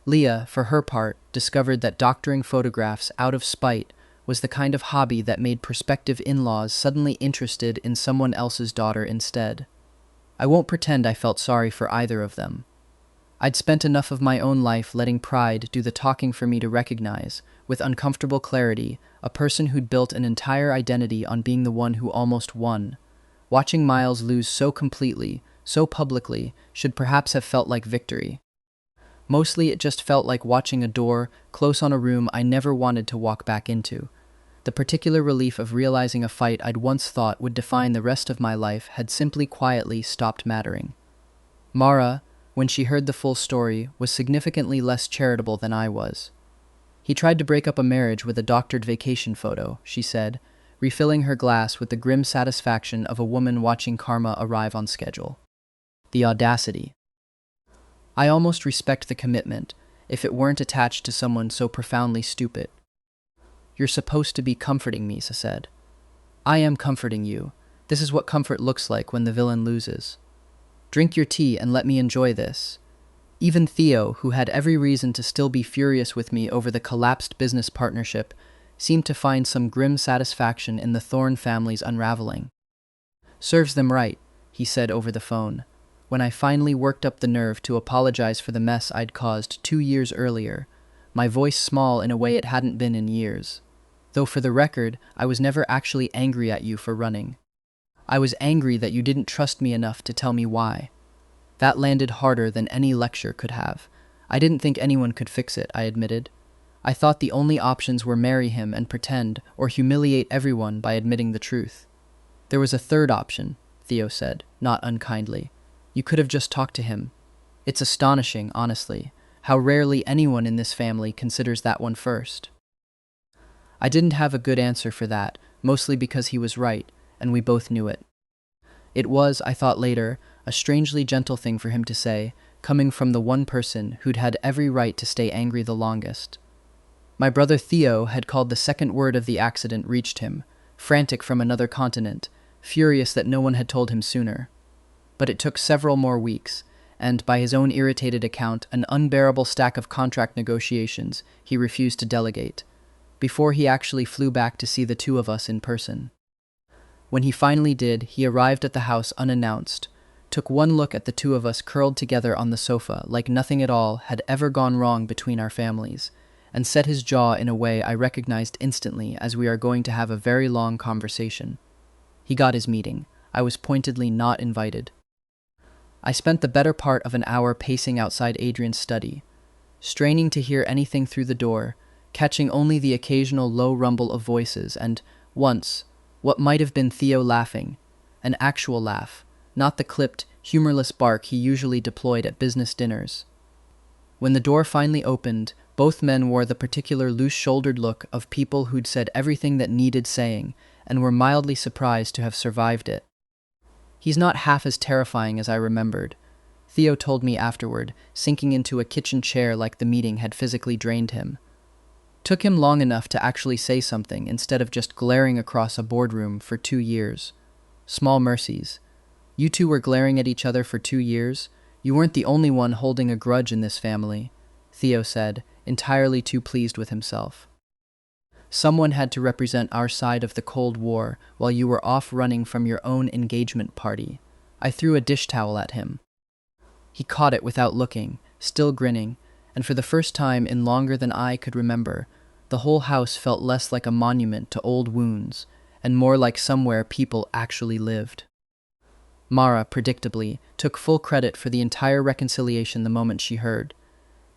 Leah, for her part, discovered that doctoring photographs out of spite was the kind of hobby that made prospective in-laws suddenly interested in someone else's daughter instead. I won't pretend I felt sorry for either of them. I'd spent enough of my own life letting pride do the talking for me to recognize, with uncomfortable clarity, a person who'd built an entire identity on being the one who almost won. Watching Miles lose so completely, so publicly, should perhaps have felt like victory. Mostly it just felt like watching a door close on a room I never wanted to walk back into. The particular relief of realizing a fight I'd once thought would define the rest of my life had simply quietly stopped mattering. Mara, when she heard the full story, was significantly less charitable than I was. He tried to break up a marriage with a doctored vacation photo, she said, refilling her glass with the grim satisfaction of a woman watching karma arrive on schedule. The audacity. I almost respect the commitment, if it weren't attached to someone so profoundly stupid. You're supposed to be comforting me, Sa said. I am comforting you. This is what comfort looks like when the villain loses. Drink your tea and let me enjoy this. Even Theo, who had every reason to still be furious with me over the collapsed business partnership, seemed to find some grim satisfaction in the Thorne family's unraveling. Serves them right, he said over the phone, when I finally worked up the nerve to apologize for the mess I'd caused 2 years earlier, my voice small in a way it hadn't been in years. Though for the record, I was never actually angry at you for running. I was angry that you didn't trust me enough to tell me why. That landed harder than any lecture could have. I didn't think anyone could fix it, I admitted. I thought the only options were marry him and pretend, or humiliate everyone by admitting the truth. There was a third option, Theo said, not unkindly. You could have just talked to him. It's astonishing, honestly, how rarely anyone in this family considers that one first. I didn't have a good answer for that, mostly because he was right, and we both knew it. It was, I thought later, a strangely gentle thing for him to say, coming from the one person who'd had every right to stay angry the longest. My brother Theo had called the second word of the accident reached him, frantic from another continent, furious that no one had told him sooner. But it took several more weeks, and, by his own irritated account, an unbearable stack of contract negotiations he refused to delegate, before he actually flew back to see the two of us in person. When he finally did, he arrived at the house unannounced, took one look at the two of us curled together on the sofa like nothing at all had ever gone wrong between our families, and set his jaw in a way I recognized instantly as we are going to have a very long conversation. He got his meeting. I was pointedly not invited. I spent the better part of an hour pacing outside Adrian's study, straining to hear anything through the door, catching only the occasional low rumble of voices, and, once, what might have been Theo laughing, an actual laugh, not the clipped, humorless bark he usually deployed at business dinners. When the door finally opened, both men wore the particular loose-shouldered look of people who'd said everything that needed saying and were mildly surprised to have survived it. "He's not half as terrifying as I remembered," Theo told me afterward, sinking into a kitchen chair like the meeting had physically drained him. "Took him long enough to actually say something instead of just glaring across a boardroom for 2 years. Small mercies. You two were glaring at each other for 2 years? You weren't the only one holding a grudge in this family," Theo said, entirely too pleased with himself. "Someone had to represent our side of the Cold War while you were off running from your own engagement party." I threw a dish towel at him. He caught it without looking, still grinning, and for the first time in longer than I could remember, the whole house felt less like a monument to old wounds and more like somewhere people actually lived. Mara, predictably, took full credit for the entire reconciliation the moment she heard,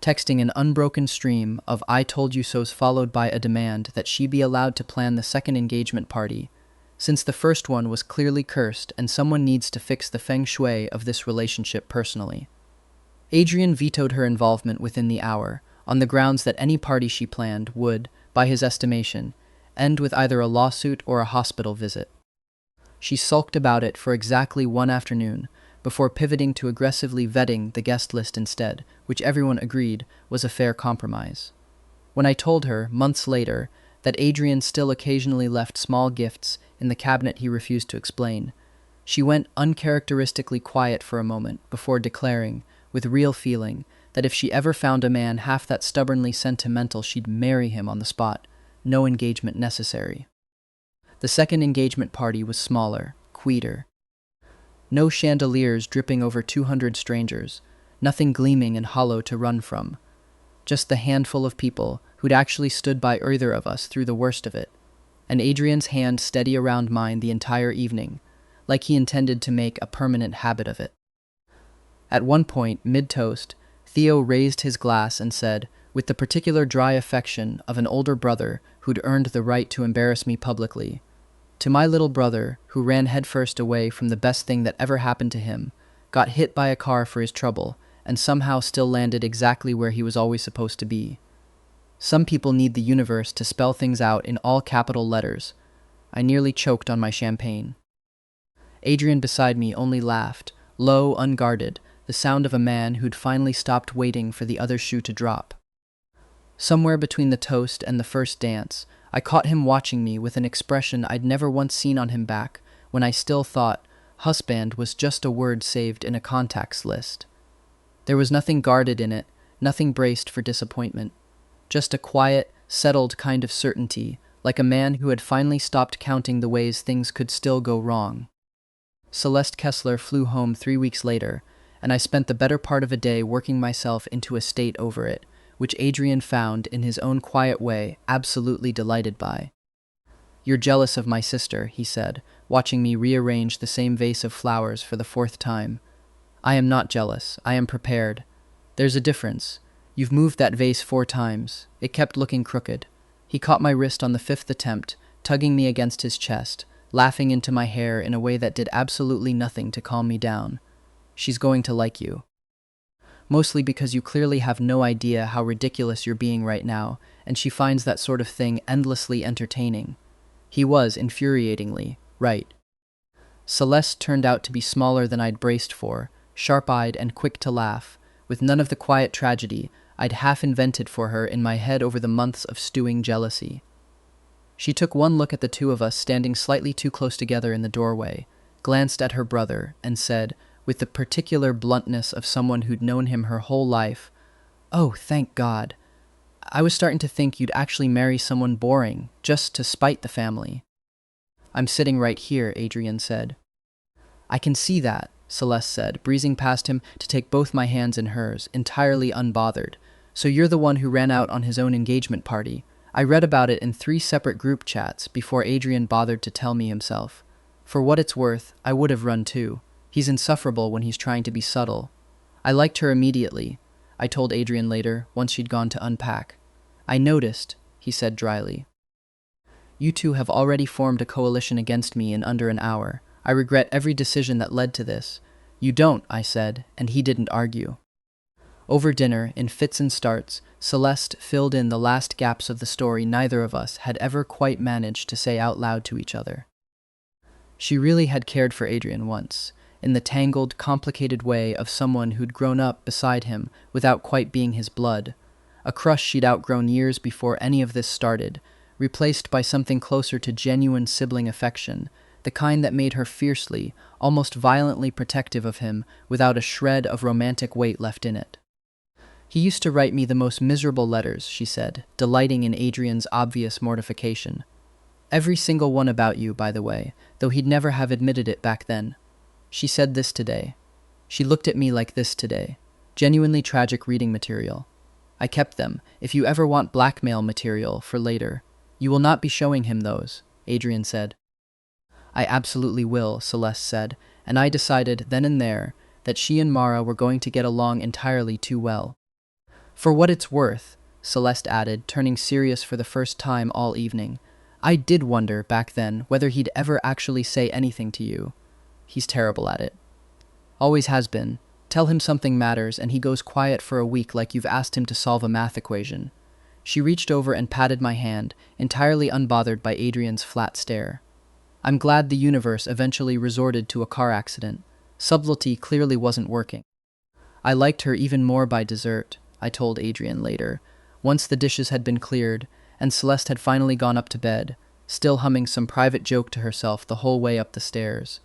texting an unbroken stream of "I told you so's" followed by a demand that she be allowed to plan the second engagement party, since the first one was clearly cursed and someone needs to fix the feng shui of this relationship personally. Adrian vetoed her involvement within the hour, on the grounds that any party she planned would, by his estimation, end with either a lawsuit or a hospital visit. She sulked about it for exactly 1 afternoon, before pivoting to aggressively vetting the guest list instead, which everyone agreed was a fair compromise. When I told her, months later, that Adrian still occasionally left small gifts in the cabinet he refused to explain, she went uncharacteristically quiet for a moment before declaring, with real feeling, that if she ever found a man half that stubbornly sentimental, she'd marry him on the spot, no engagement necessary. The second engagement party was smaller, quieter. No chandeliers dripping over 200 strangers, nothing gleaming and hollow to run from. Just the handful of people who'd actually stood by either of us through the worst of it, and Adrian's hand steady around mine the entire evening, like he intended to make a permanent habit of it. At one point, mid-toast, Theo raised his glass and said, with the particular dry affection of an older brother who'd earned the right to embarrass me publicly, "To my little brother, who ran headfirst away from the best thing that ever happened to him, got hit by a car for his trouble, and somehow still landed exactly where he was always supposed to be. Some people need the universe to spell things out in all capital letters." I nearly choked on my champagne. Adrian beside me only laughed, low, unguarded, the sound of a man who'd finally stopped waiting for the other shoe to drop. Somewhere between the toast and the first dance, I caught him watching me with an expression I'd never once seen on him back when I still thought husband was just a word saved in a contacts list. There was nothing guarded in it, nothing braced for disappointment. Just a quiet, settled kind of certainty, like a man who had finally stopped counting the ways things could still go wrong. Celeste Kessler flew home 3 weeks later, and I spent the better part of a day working myself into a state over it, which Adrian found, in his own quiet way, absolutely delighted by. "You're jealous of my sister," he said, watching me rearrange the same vase of flowers for the 4th time. "I am not jealous. I am prepared. There's a difference. You've moved that vase 4 times. It kept looking crooked." He caught my wrist on the 5th attempt, tugging me against his chest, laughing into my hair in a way that did absolutely nothing to calm me down. "She's going to like you. Mostly because you clearly have no idea how ridiculous you're being right now, and she finds that sort of thing endlessly entertaining." He was, infuriatingly, right. Celeste turned out to be smaller than I'd braced for, sharp-eyed and quick to laugh, with none of the quiet tragedy I'd half-invented for her in my head over the months of stewing jealousy. She took one look at the two of us standing slightly too close together in the doorway, glanced at her brother, and said, with the particular bluntness of someone who'd known him her whole life, "Oh, thank God. I was starting to think you'd actually marry someone boring, just to spite the family." "I'm sitting right here," Adrian said. "I can see that," Celeste said, breezing past him to take both my hands in hers, entirely unbothered. "So you're the one who ran out on his own engagement party." I read about it in 3 separate group chats before Adrian bothered to tell me himself. For what it's worth, I would have run too. He's insufferable when he's trying to be subtle. "I liked her immediately," I told Adrian later, once she'd gone to unpack. "I noticed," he said dryly. "You two have already formed a coalition against me in under an hour. I regret every decision that led to this. You don't, I said, and he didn't argue. Over dinner, in fits and starts, Celeste filled in the last gaps of the story neither of us had ever quite managed to say out loud to each other. She really had cared for Adrian once, in the tangled, complicated way of someone who'd grown up beside him without quite being his blood, a crush she'd outgrown years before any of this started, replaced by something closer to genuine sibling affection, the kind that made her fiercely, almost violently protective of him without a shred of romantic weight left in it. He used to write me the most miserable letters, she said, delighting in Adrian's obvious mortification. Every single one about you, by the way, though he'd never have admitted it back then. She said this today. She looked at me like this today. Genuinely tragic reading material. I kept them, if you ever want blackmail material, for later. You will not be showing him those, Adrian said. I absolutely will, Celeste said, and I decided then and there that she and Mara were going to get along entirely too well. For what it's worth, Celeste added, turning serious for the first time all evening, I did wonder back then whether he'd ever actually say anything to you. He's terrible at it. Always has been. Tell him something matters and he goes quiet for a week like you've asked him to solve a math equation. She reached over and patted my hand, entirely unbothered by Adrian's flat stare. I'm glad the universe eventually resorted to a car accident. Subtlety clearly wasn't working. I liked her even more by dessert, I told Adrian later, once the dishes had been cleared and Celeste had finally gone up to bed, still humming some private joke to herself the whole way up the stairs.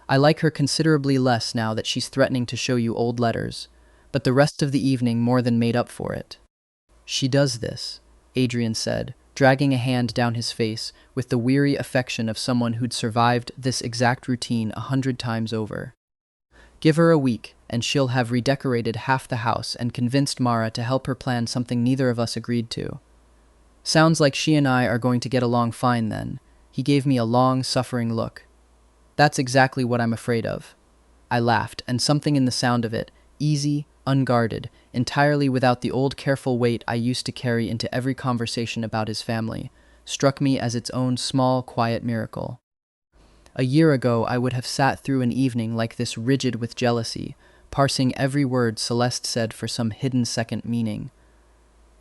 I like her considerably less now that she's threatening to show you old letters, but the rest of the evening more than made up for it. She does this, Adrian said, dragging a hand down his face with the weary affection of someone who'd survived this exact routine 100 times over. Give her a week, and she'll have redecorated half the house and convinced Mara to help her plan something neither of us agreed to. Sounds like she and I are going to get along fine then. He gave me a long, suffering look. That's exactly what I'm afraid of. I laughed, and something in the sound of it, easy, unguarded, entirely without the old careful weight I used to carry into every conversation about his family, struck me as its own small, quiet miracle. A year ago, I would have sat through an evening like this rigid with jealousy, parsing every word Celeste said for some hidden second meaning.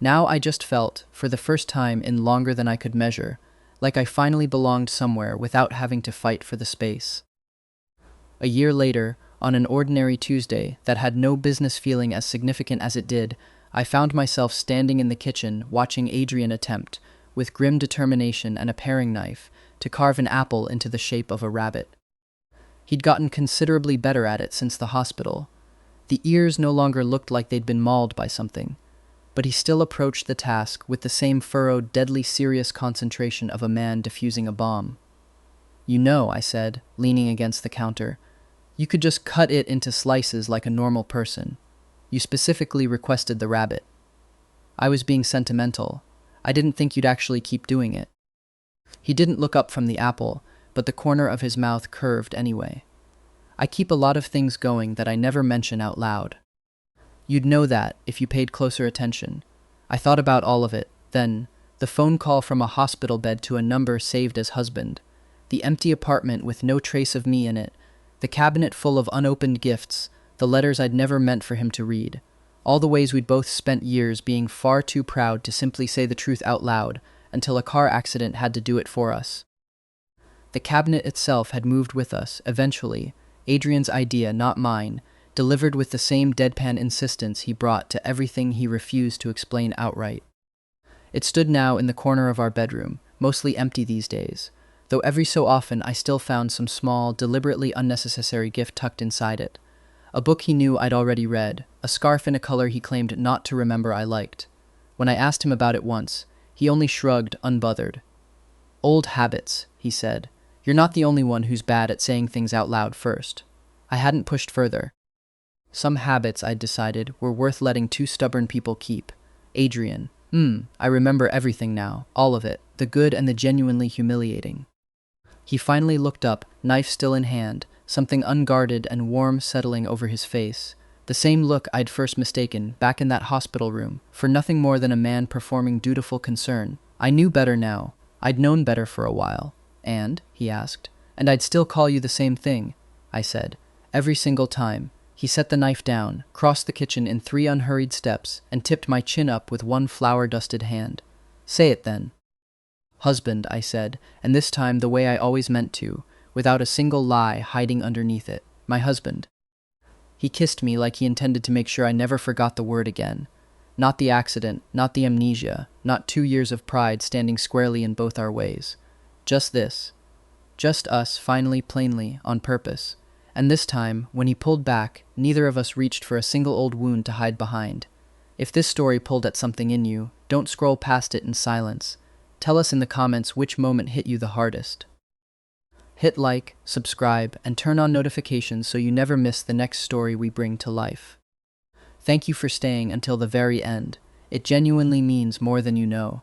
Now I just felt, for the first time in longer than I could measure, like I finally belonged somewhere without having to fight for the space. A year later, on an ordinary Tuesday that had no business feeling as significant as it did, I found myself standing in the kitchen watching Adrian attempt, with grim determination and a paring knife, to carve an apple into the shape of a rabbit. He'd gotten considerably better at it since the hospital. The ears no longer looked like they'd been mauled by something, but he still approached the task with the same furrowed, deadly serious concentration of a man defusing a bomb. You know, I said, leaning against the counter, you could just cut it into slices like a normal person. You specifically requested the rabbit. I was being sentimental. I didn't think you'd actually keep doing it. He didn't look up from the apple, but the corner of his mouth curved anyway. I keep a lot of things going that I never mention out loud. You'd know that if you paid closer attention. I thought about all of it, then, the phone call from a hospital bed to a number saved as husband, the empty apartment with no trace of me in it, the cabinet full of unopened gifts, the letters I'd never meant for him to read, all the ways we'd both spent years being far too proud to simply say the truth out loud until a car accident had to do it for us. The cabinet itself had moved with us, eventually, Adrian's idea, not mine, delivered with the same deadpan insistence he brought to everything he refused to explain outright. It stood now in the corner of our bedroom, mostly empty these days, though every so often I still found some small, deliberately unnecessary gift tucked inside it. A book he knew I'd already read, a scarf in a color he claimed not to remember I liked. When I asked him about it once, he only shrugged, unbothered. Old habits, he said. You're not the only one who's bad at saying things out loud first. I hadn't pushed further. Some habits, I'd decided, were worth letting two stubborn people keep. Adrian. I remember everything now, all of it, the good and the genuinely humiliating. He finally looked up, knife still in hand, something unguarded and warm settling over his face. The same look I'd first mistaken, back in that hospital room, for nothing more than a man performing dutiful concern. I knew better now. I'd known better for a while. And, he asked, And I'd still call you the same thing, I said. Every single time. He set the knife down, crossed the kitchen in 3 unhurried steps, and tipped my chin up with one flour-dusted hand. Say it then. Husband, I said, and this time the way I always meant to, without a single lie hiding underneath it. My husband. He kissed me like he intended to make sure I never forgot the word again. Not the accident, not the amnesia, not 2 years of pride standing squarely in both our ways. Just this. Just us, finally, plainly, on purpose. And this time, when he pulled back, neither of us reached for a single old wound to hide behind. If this story pulled at something in you, don't scroll past it in silence. Tell us in the comments which moment hit you the hardest. Hit like, subscribe, and turn on notifications so you never miss the next story we bring to life. Thank you for staying until the very end. It genuinely means more than you know.